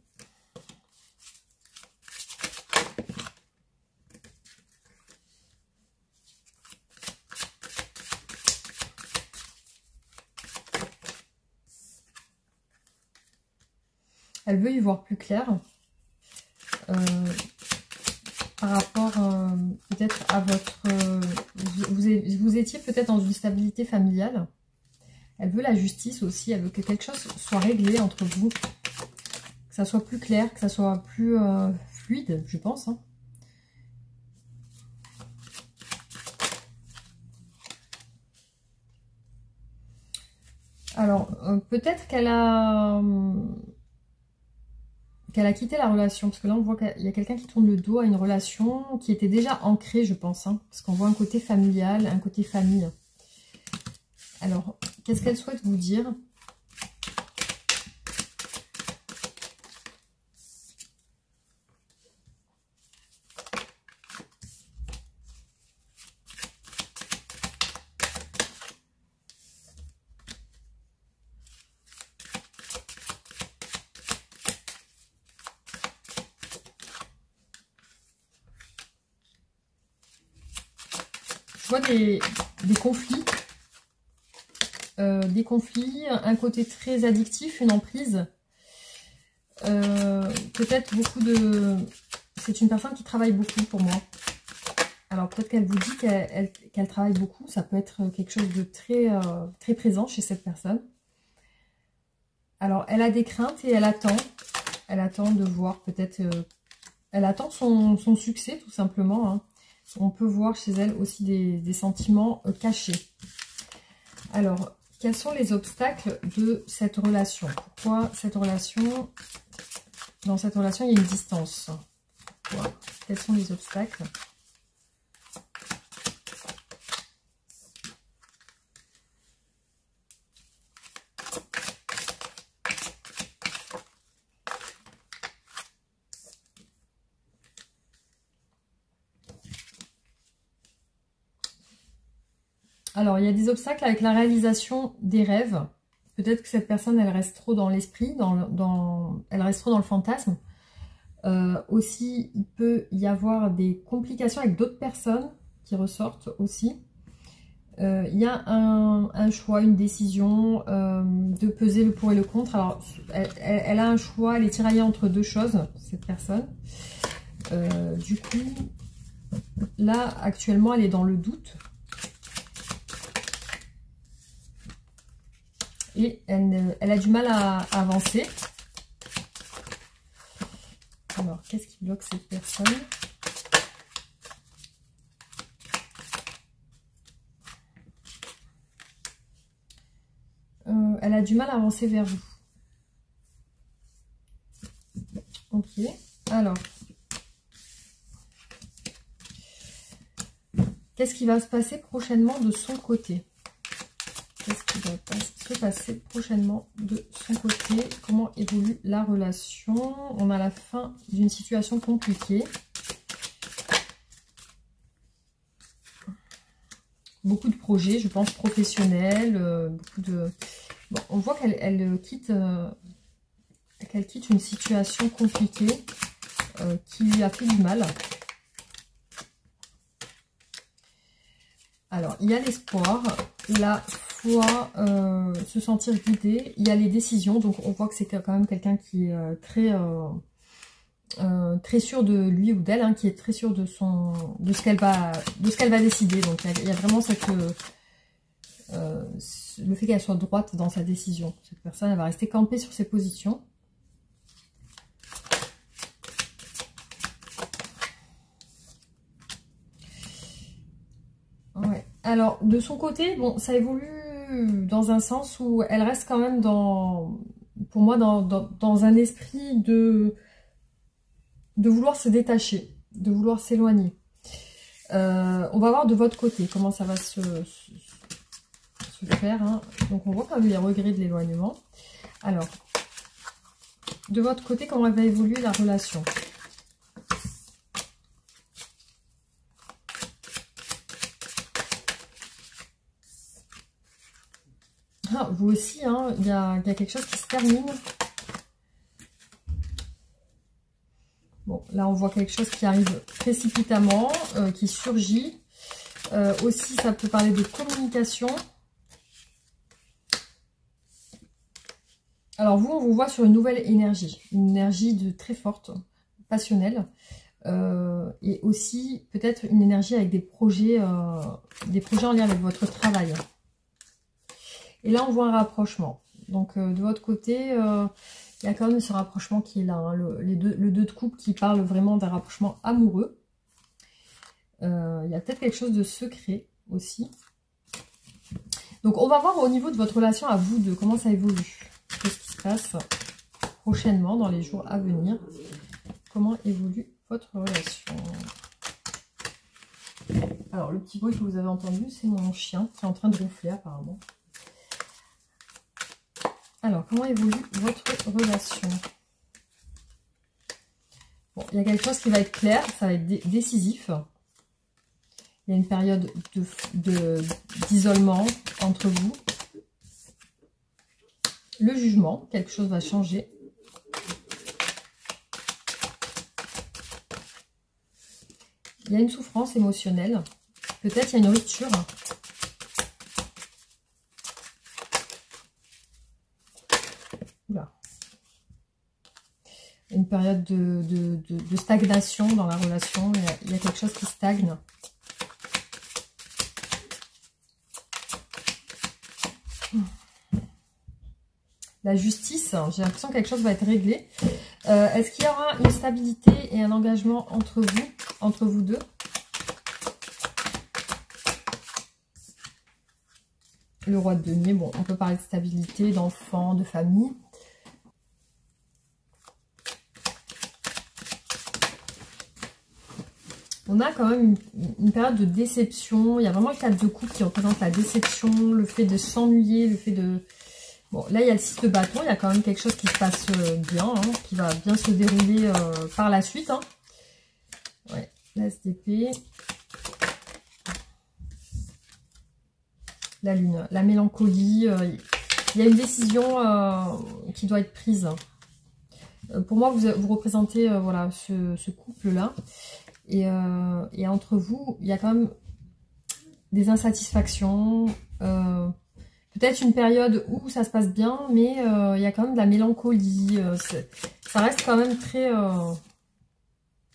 Elle veut y voir plus clair par rapport peut-être à votre... vous étiez peut-être dans une stabilité familiale. Elle veut la justice aussi, elle veut que quelque chose soit réglé entre vous. Que ça soit plus clair, que ça soit plus fluide, je pense. Hein. Alors, peut-être qu'elle a quitté la relation, parce que là on voit qu'il y a quelqu'un qui tourne le dos à une relation qui était déjà ancrée, je pense, hein, parce qu'on voit un côté familial, un côté famille. Alors, qu'est-ce qu'elle souhaite vous dire? Je vois des conflits. Des conflits, un côté très addictif, une emprise. Peut-être beaucoup de... C'est une personne qui travaille beaucoup pour moi. Alors peut-être qu'elle vous dit qu'elle travaille beaucoup. Ça peut être quelque chose de très présent chez cette personne. Alors elle a des craintes et elle attend. Elle attend de voir peut-être... elle attend son succès tout simplement. Hein. On peut voir chez elle aussi des sentiments cachés. Alors, quels sont les obstacles de cette relation? Pourquoi cette relation... Dans cette relation, il y a une distance. Pourquoi? Quels sont les obstacles? Alors, il y a des obstacles avec la réalisation des rêves. Peut-être que cette personne, elle reste trop dans l'esprit, elle reste trop dans le fantasme. Aussi, il peut y avoir des complications avec d'autres personnes qui ressortent aussi. Il y a un choix, une décision, de peser le pour et le contre. Alors, elle a un choix, elle est tiraillée entre deux choses, cette personne. Du coup, là, actuellement, elle est dans le doute. Et elle a du mal à avancer. Alors, qu'est-ce qui bloque cette personne? Elle a du mal à avancer vers vous. Ok. Alors, qu'est-ce qui va se passer prochainement de son côté? Qu'est-ce qui va se passer prochainement de son côté? Comment évolue la relation? On a la fin d'une situation compliquée. Beaucoup de projets, je pense, professionnels. Beaucoup de... Bon, on voit qu'elle quitte une situation compliquée qui lui a fait du mal. Alors, il y a l'espoir, la foi, se sentir guidé. Il y a les décisions. Donc, on voit que c'est quand même quelqu'un qui est très sûr de lui ou d'elle, hein, qui est très sûr de ce qu'elle va décider. Donc, il y a vraiment le fait qu'elle soit droite dans sa décision. Cette personne, elle va rester campée sur ses positions. Ouais. Alors, de son côté, bon, ça évolue dans un sens où elle reste quand même pour moi, dans un esprit de vouloir se détacher, de vouloir s'éloigner. On va voir de votre côté comment ça va se faire. Hein. Donc, on voit quand même les regrets de l'éloignement. Alors, de votre côté, comment elle va évoluer la relation? Ah, vous aussi, hein, il y a quelque chose qui se termine. Bon, là, on voit quelque chose qui arrive précipitamment, qui surgit. Aussi, ça peut parler de communication. Alors, vous, on vous voit sur une nouvelle énergie. Une énergie très forte, passionnelle. Et aussi, peut-être une énergie avec des projets en lien avec votre travail. Et là, on voit un rapprochement. Donc, de votre côté, il y a quand même ce rapprochement qui est là. Hein, le 2 de coupe qui parle vraiment d'un rapprochement amoureux. Il y a peut-être quelque chose de secret aussi. Donc, on va voir au niveau de votre relation à vous deux, comment ça évolue. Qu'est-ce qui se passe prochainement dans les jours à venir? Comment évolue votre relation? Alors, le petit bruit que vous avez entendu, c'est mon chien qui est en train de ronfler apparemment. Alors, comment évolue votre relation? Bon, il y a quelque chose qui va être clair, ça va être décisif. Il y a une période d'isolement entre vous. Le jugement, quelque chose va changer. Il y a une souffrance émotionnelle. Peut-être il y a une rupture. Oula. Une période de stagnation dans la relation. Il y a quelque chose qui stagne. La justice, j'ai l'impression que quelque chose va être réglé. Est-ce qu'il y aura une stabilité et un engagement entre vous deux? Le roi de denier, bon, on peut parler de stabilité, d'enfants, de famille. On a quand même une période de déception. Il y a vraiment le 4 de coupe qui représente la déception, le fait de s'ennuyer, le fait de... Bon, là, il y a le 6 de bâton. Il y a quand même quelque chose qui se passe bien, hein, qui va bien se dérouler par la suite. Hein. Ouais, l'As d'épée. la lune, la mélancolie. Il y a une décision qui doit être prise. Pour moi, vous représentez voilà, ce couple-là. Et entre vous, il y a quand même des insatisfactions. Peut-être une période où ça se passe bien, mais il y a quand même de la mélancolie. Ça reste quand même très...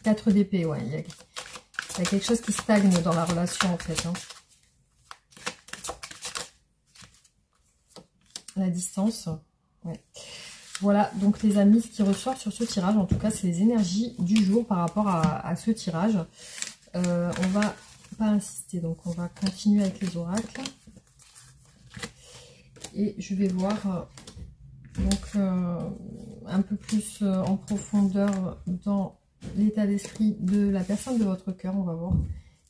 4 d'épée, ouais. Il y a quelque chose qui stagne dans la relation, en fait. Hein. La distance, ouais. Voilà, donc les amis, ce qui ressort sur ce tirage, en tout cas, c'est les énergies du jour par rapport à ce tirage. On va pas insister, donc on va continuer avec les oracles. Et je vais voir donc un peu plus en profondeur dans l'état d'esprit de la personne de votre cœur. On va voir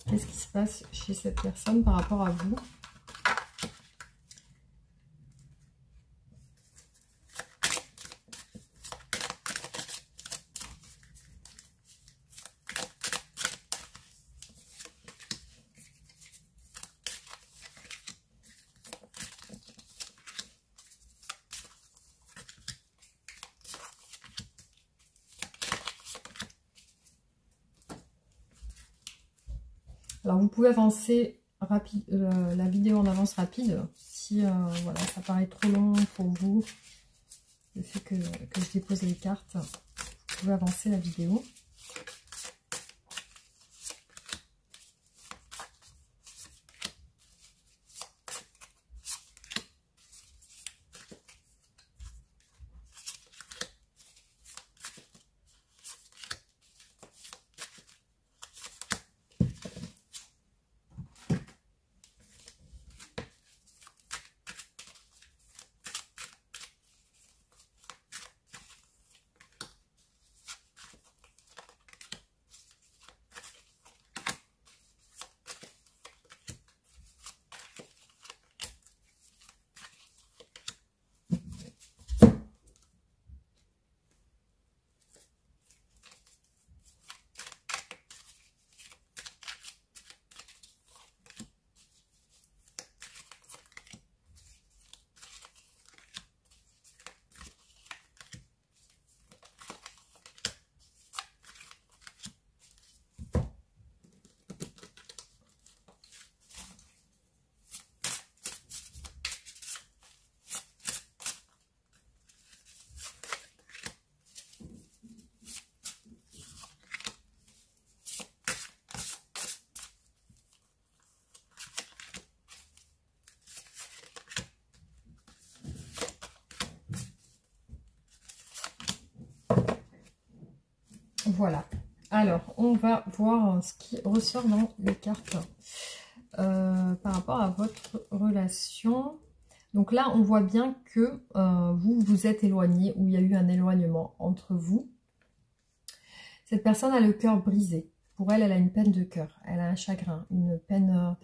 qu'est-ce qui se passe chez cette personne par rapport à vous. Alors, vous pouvez avancer rapide, la vidéo en avance rapide si voilà, ça paraît trop long pour vous. Le fait que je dépose les cartes, vous pouvez avancer la vidéo. Voilà. Alors, on va voir ce qui ressort dans les cartes par rapport à votre relation. Donc là, on voit bien que vous vous êtes éloigné, ou il y a eu un éloignement entre vous. Cette personne a le cœur brisé. Pour elle, elle a une peine de cœur. Elle a un chagrin, une peine,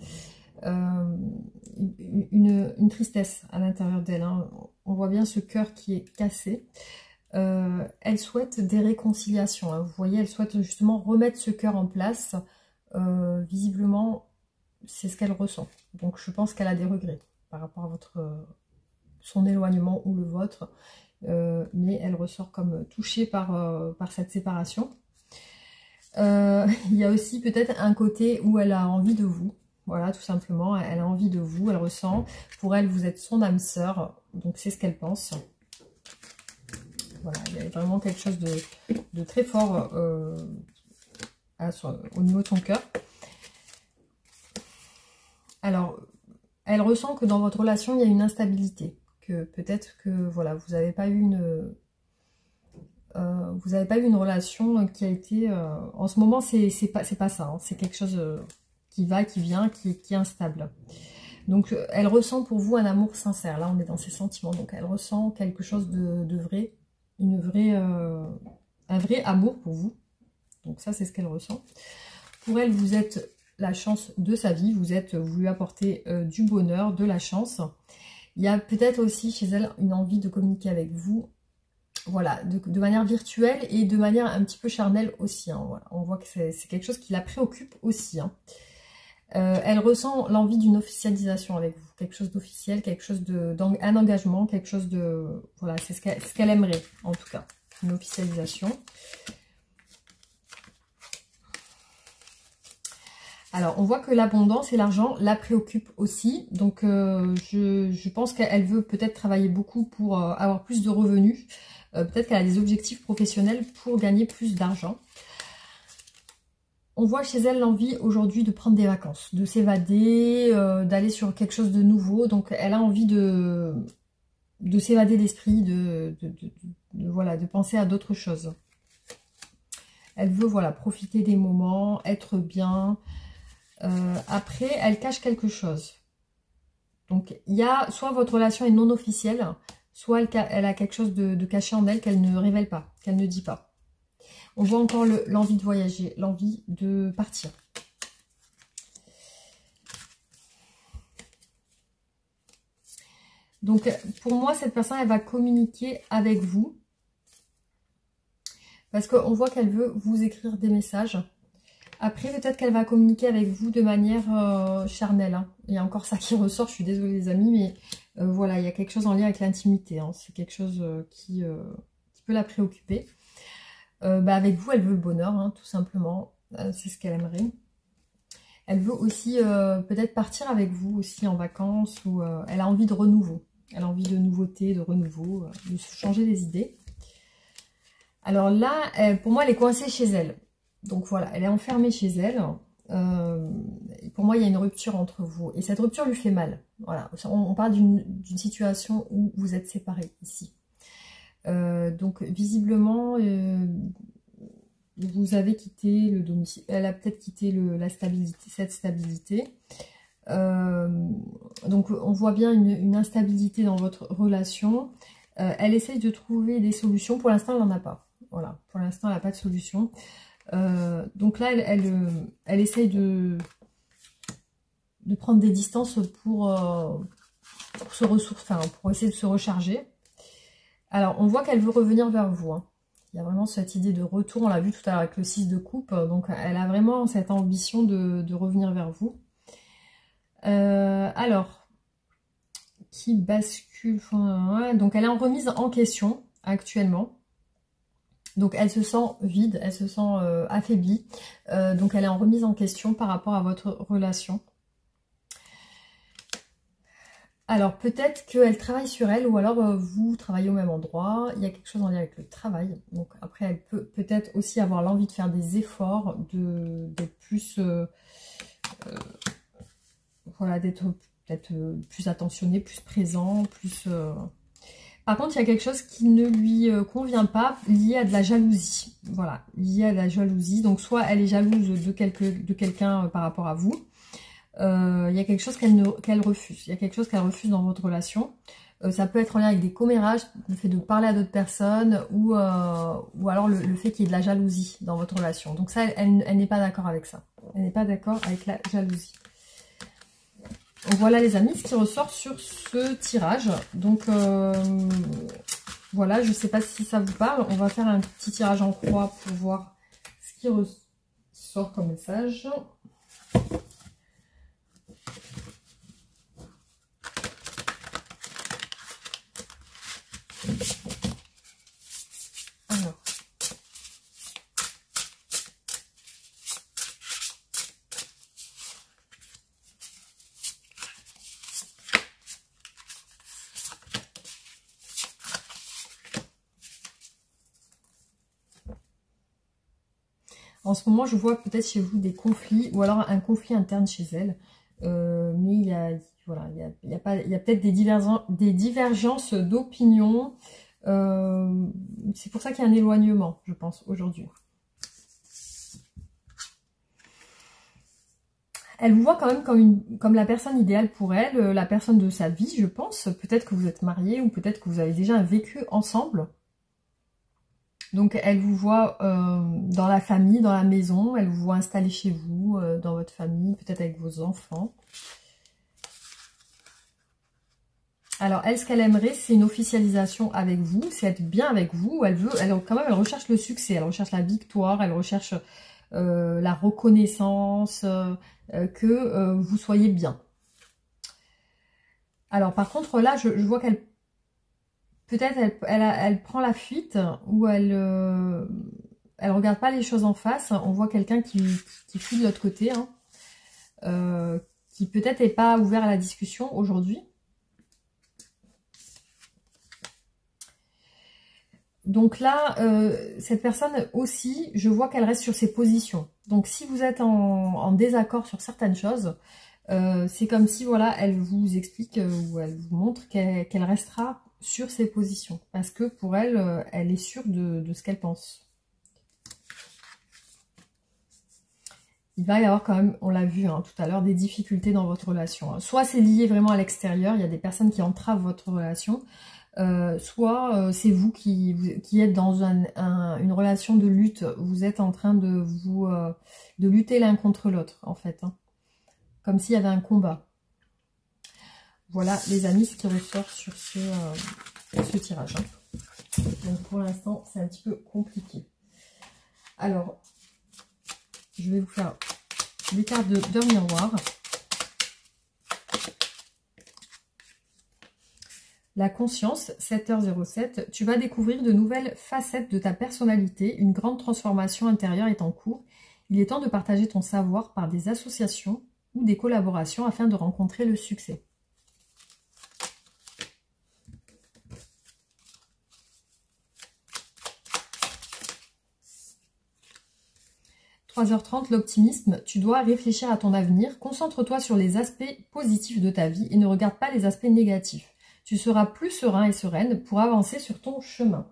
une tristesse à l'intérieur d'elle. Hein. On voit bien ce cœur qui est cassé. Elle souhaite des réconciliations. Hein. Vous voyez, elle souhaite justement remettre ce cœur en place. Visiblement, c'est ce qu'elle ressent. Donc, je pense qu'elle a des regrets par rapport à son éloignement ou le vôtre. Mais elle ressort comme touchée par cette séparation. Il y a aussi peut-être un côté où elle a envie de vous. Voilà, tout simplement. Elle a envie de vous, elle ressent. Pour elle, vous êtes son âme sœur. Donc, c'est ce qu'elle pense. Voilà, il y a vraiment quelque chose de très fort au niveau de son cœur. Alors, elle ressent que dans votre relation, il y a une instabilité. Que peut-être que voilà, vous n'avez pas eu une relation qui a été... en ce moment, c'est pas ça. Hein, c'est quelque chose qui va, qui vient, qui est instable. Donc, elle ressent pour vous un amour sincère. Là, on est dans ses sentiments. Donc, elle ressent quelque chose de vrai. Un vrai amour pour vous. Donc ça, c'est ce qu'elle ressent. Pour elle, vous êtes la chance de sa vie. Vous lui apportez du bonheur, de la chance. Il y a peut-être aussi chez elle une envie de communiquer avec vous. Voilà, de manière virtuelle et de manière un petit peu charnelle aussi. Hein, voilà. On voit que c'est quelque chose qui la préoccupe aussi. Hein. Elle ressent l'envie d'une officialisation avec vous, quelque chose d'officiel, quelque chose un engagement, quelque chose de... Voilà, c'est ce qu'elle aimerait, en tout cas, une officialisation. Alors, on voit que l'abondance et l'argent la préoccupent aussi. Donc, je pense qu'elle veut peut-être travailler beaucoup pour avoir plus de revenus. Peut-être qu'elle a des objectifs professionnels pour gagner plus d'argent. On voit chez elle l'envie aujourd'hui de prendre des vacances, de s'évader, d'aller sur quelque chose de nouveau. Donc, elle a envie de s'évader l'esprit, voilà, de penser à d'autres choses. Elle veut, voilà, profiter des moments, être bien. Après, elle cache quelque chose. Donc, il y a soit votre relation est non officielle, soit elle a quelque chose de caché en elle qu'elle ne révèle pas, qu'elle ne dit pas. On voit encore l'envie de voyager, l'envie de partir. Donc, pour moi, cette personne, elle va communiquer avec vous. Parce qu'on voit qu'elle veut vous écrire des messages. Après, peut-être qu'elle va communiquer avec vous de manière charnelle. Hein. Il y a encore ça qui ressort, je suis désolée les amis, mais voilà, il y a quelque chose en lien avec l'intimité. Hein. C'est quelque chose qui peut la préoccuper. Avec vous, elle veut le bonheur, hein, tout simplement. C'est ce qu'elle aimerait. Elle veut aussi peut-être partir avec vous aussi en vacances, ou elle a envie de renouveau. Elle a envie de nouveauté, de renouveau, de se changer les idées. Alors là, pour moi, elle est coincée chez elle. Donc voilà, elle est enfermée chez elle. Pour moi, il y a une rupture entre vous. Et cette rupture lui fait mal. Voilà, on parle d'une situation où vous êtes séparés ici. Donc visiblement, vous avez quitté le domicile. Elle a peut-être quitté cette stabilité. Donc on voit bien une instabilité dans votre relation. Elle essaye de trouver des solutions. Pour l'instant, elle n'en a pas. Voilà, pour l'instant, elle n'a pas de solution. Donc là, elle essaye de prendre des distances pour se ressourcer, enfin, pour essayer de se recharger. Alors, on voit qu'elle veut revenir vers vous. Hein. Il y a vraiment cette idée de retour. On l'a vu tout à l'heure avec le 6 de coupe. Donc, elle a vraiment cette ambition de revenir vers vous. Alors, qui bascule. Ouais, donc, elle est en remise en question actuellement. Donc, elle se sent vide, elle se sent affaiblie. Donc, elle est en remise en question par rapport à votre relation. Alors, peut-être qu'elle travaille sur elle ou alors vous travaillez au même endroit. Il y a quelque chose en lien avec le travail. Donc, après, elle peut peut-être aussi avoir l'envie de faire des efforts, d'être plus... voilà, d'être peut-être plus attentionné, plus présent, plus... Par contre, il y a quelque chose qui ne lui convient pas, lié à de la jalousie. Voilà, lié à de la jalousie. Donc, soit elle est jalouse de quelqu'un par rapport à vous. Il y a quelque chose qu'elle refuse. Il y a quelque chose qu'elle refuse dans votre relation. Ça peut être en lien avec des commérages, le fait de parler à d'autres personnes ou alors le fait qu'il y ait de la jalousie dans votre relation. Donc ça, elle n'est pas d'accord avec ça. Elle n'est pas d'accord avec la jalousie. Donc voilà les amis, ce qui ressort sur ce tirage. Donc voilà, je ne sais pas si ça vous parle. On va faire un petit tirage en croix pour voir ce qui ressort comme message. Alors. En ce moment, je vois peut-être chez vous des conflits ou alors un conflit interne chez elle. Mais il y a peut-être des divergences d'opinion. C'est pour ça qu'il y a un éloignement, je pense, aujourd'hui. Elle vous voit quand même comme la personne idéale pour elle, la personne de sa vie, je pense. Peut-être que vous êtes mariés ou peut-être que vous avez déjà un vécu ensemble. Donc, elle vous voit dans la famille, dans la maison. Elle vous voit installé chez vous, dans votre famille, peut-être avec vos enfants. Alors, elle, ce qu'elle aimerait, c'est une officialisation avec vous. C'est être bien avec vous. Elle recherche le succès, elle recherche la victoire, elle recherche la reconnaissance, que vous soyez bien. Alors par contre là, je vois qu'elle peut-être elle prend la fuite ou elle regarde pas les choses en face. On voit quelqu'un qui fuit de l'autre côté, hein, qui peut-être n'est pas ouvert à la discussion aujourd'hui. Donc là, cette personne aussi, je vois qu'elle reste sur ses positions. Donc si vous êtes en désaccord sur certaines choses, c'est comme si voilà, elle vous explique ou elle vous montre qu'elle restera sur ses positions. Parce que pour elle, elle est sûre de ce qu'elle pense. Il va y avoir quand même, on l'a vu hein, tout à l'heure, des difficultés dans votre relation. Soit c'est lié vraiment à l'extérieur, il y a des personnes qui entravent votre relation, soit c'est vous qui êtes dans une relation de lutte, vous êtes en train de lutter l'un contre l'autre en fait, hein, comme s'il y avait un combat. Voilà les amis ce qui ressort sur ce tirage. Hein. Donc pour l'instant c'est un petit peu compliqué. Alors je vais vous faire des cartes de miroir. La conscience, 7h07, tu vas découvrir de nouvelles facettes de ta personnalité. Une grande transformation intérieure est en cours. Il est temps de partager ton savoir par des associations ou des collaborations afin de rencontrer le succès. « 3h30, l'optimisme, tu dois réfléchir à ton avenir. Concentre-toi sur les aspects positifs de ta vie et ne regarde pas les aspects négatifs. Tu seras plus serein et sereine pour avancer sur ton chemin. »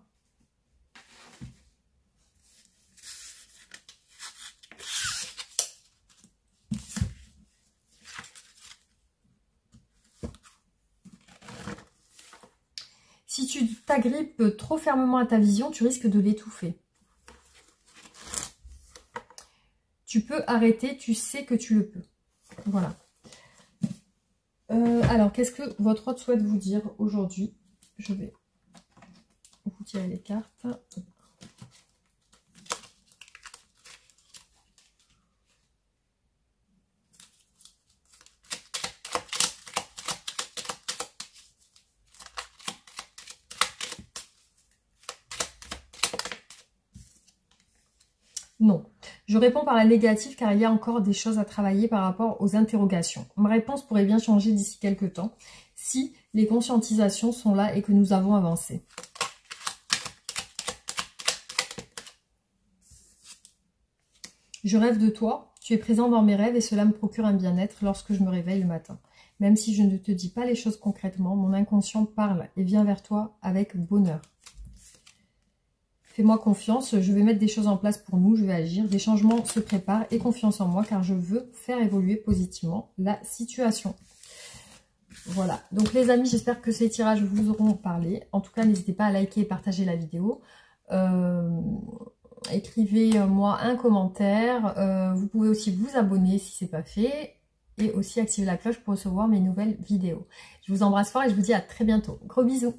Si tu t'agrippes trop fermement à ta vision, tu risques de l'étouffer. Tu peux arrêter, tu sais que tu le peux. Voilà. Alors, qu'est-ce que votre hôte souhaite vous dire aujourd'hui? Je vais vous tirer les cartes. Non. Je réponds par la négative car il y a encore des choses à travailler par rapport aux interrogations. Ma réponse pourrait bien changer d'ici quelques temps si les conscientisations sont là et que nous avons avancé. Je rêve de toi, tu es présent dans mes rêves et cela me procure un bien-être lorsque je me réveille le matin. Même si je ne te dis pas les choses concrètement, mon inconscient parle et vient vers toi avec bonheur. Fais-moi confiance, je vais mettre des choses en place pour nous, je vais agir, des changements se préparent et confiance en moi car je veux faire évoluer positivement la situation. Voilà, donc les amis, j'espère que ces tirages vous auront parlé. En tout cas, n'hésitez pas à liker et partager la vidéo. Écrivez-moi un commentaire. Vous pouvez aussi vous abonner si ce n'est pas fait. Et aussi activer la cloche pour recevoir mes nouvelles vidéos. Je vous embrasse fort et je vous dis à très bientôt. Gros bisous!